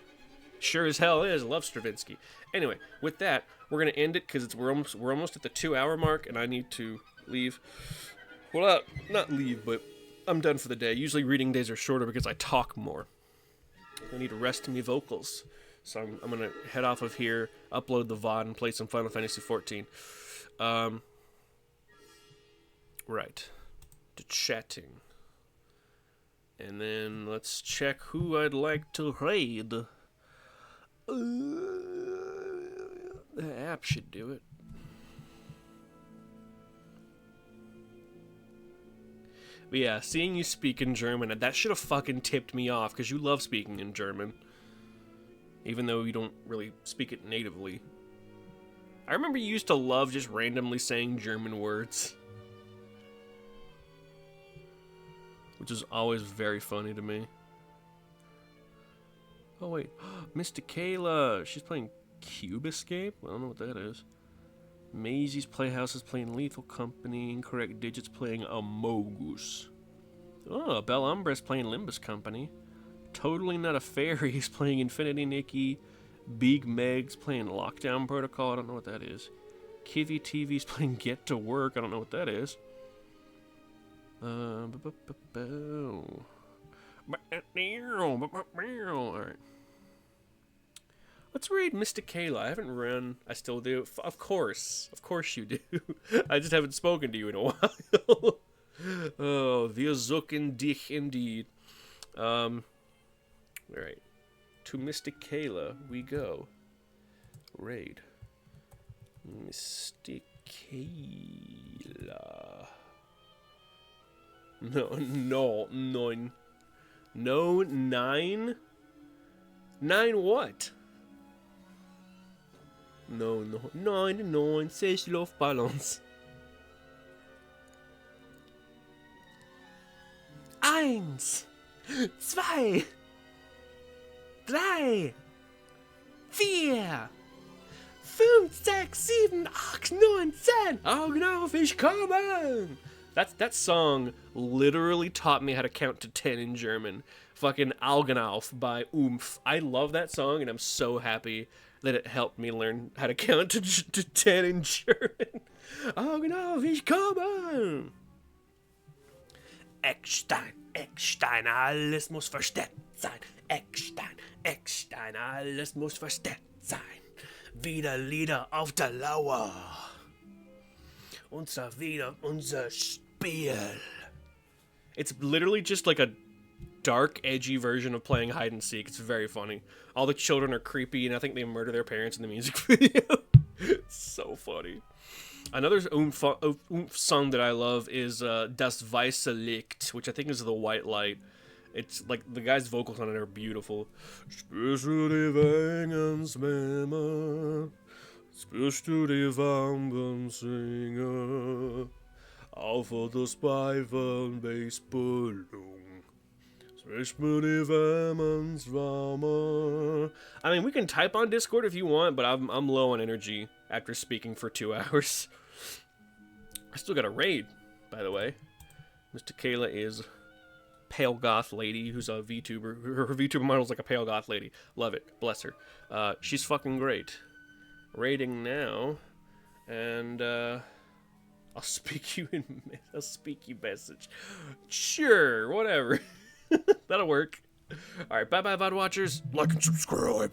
Sure as hell is. I love Stravinsky. Anyway, with that, we're gonna end it because we're almost at the 2-hour mark, and I need to leave. Well, not leave, but I'm done for the day. Usually reading days are shorter because I talk more. I need to rest my vocals. So I'm gonna head off of here, upload the VOD, and play some Final Fantasy XIV. Right. To chatting. And then let's check who I'd like to raid. The app should do it. But yeah, seeing you speak in German, that should have fucking tipped me off, because you love speaking in German. Even though you don't really speak it natively. I remember you used to love just randomly saying German words. Which is always very funny to me. Oh wait, Mr. Kayla, she's playing Cube Escape? I don't know what that is. Maisie's Playhouse is playing Lethal Company. Incorrect Digits playing Amogus. Oh, Belle Umbra playing Limbus Company. Totally Not a Fairy is playing Infinity Nikki. Big Meg's playing Lockdown Protocol. I don't know what that is. Kivy TV's playing Get to Work. I don't know what that is. Alright. Let's read Mr. Kayla. I haven't run. I still do. Of course. Of course you do. I just haven't spoken to you in a while. Oh, wir suchen dich indeed. Alright. To Mr. Kayla we go. Raid. Mr. Kayla. No, 9. No, 9? 9 what? No, 9, 6 Luftballons. 1, 2, 3, 4, 5, 6, 7, 8, 9, 10. Augen auf, ich komme! That song literally taught me how to count to 10 in German. Fucking Augen auf by Oomph. I love that song, and I'm so happy that it helped me learn how to count to 10 in German. Augen auf, ich komme! Eckstein, Eckstein, alles muss versteckt sein. Eckstein, Eckstein, alles muss versteckt sein. Wieder Lieder auf der Lauer. Unser Spiel. It's literally just like a dark, edgy version of playing hide and seek. It's very funny. All the children are creepy, and I think they murder their parents in the music video. It's so funny. Another oomph song that I love is Das Weiße Licht, which I think is the White Light. It's like the guy's vocals on it are beautiful. Spürst du die Wärmenswärme? Spürst du die Wampen singen? Auf das Pfeifen Baseballung. Spürst du die Wärmenswärme? I mean, we can type on Discord if you want, but I'm low on energy after speaking for 2 hours. I still got a raid, by the way. Mr. Kayla is pale goth lady who's a VTuber. Her VTuber model's like a pale goth lady. Love it. Bless her. She's fucking great. Raiding now, and I'll speak you message. Sure, whatever. That'll work. All right, bye bye VOD watchers. Like and subscribe.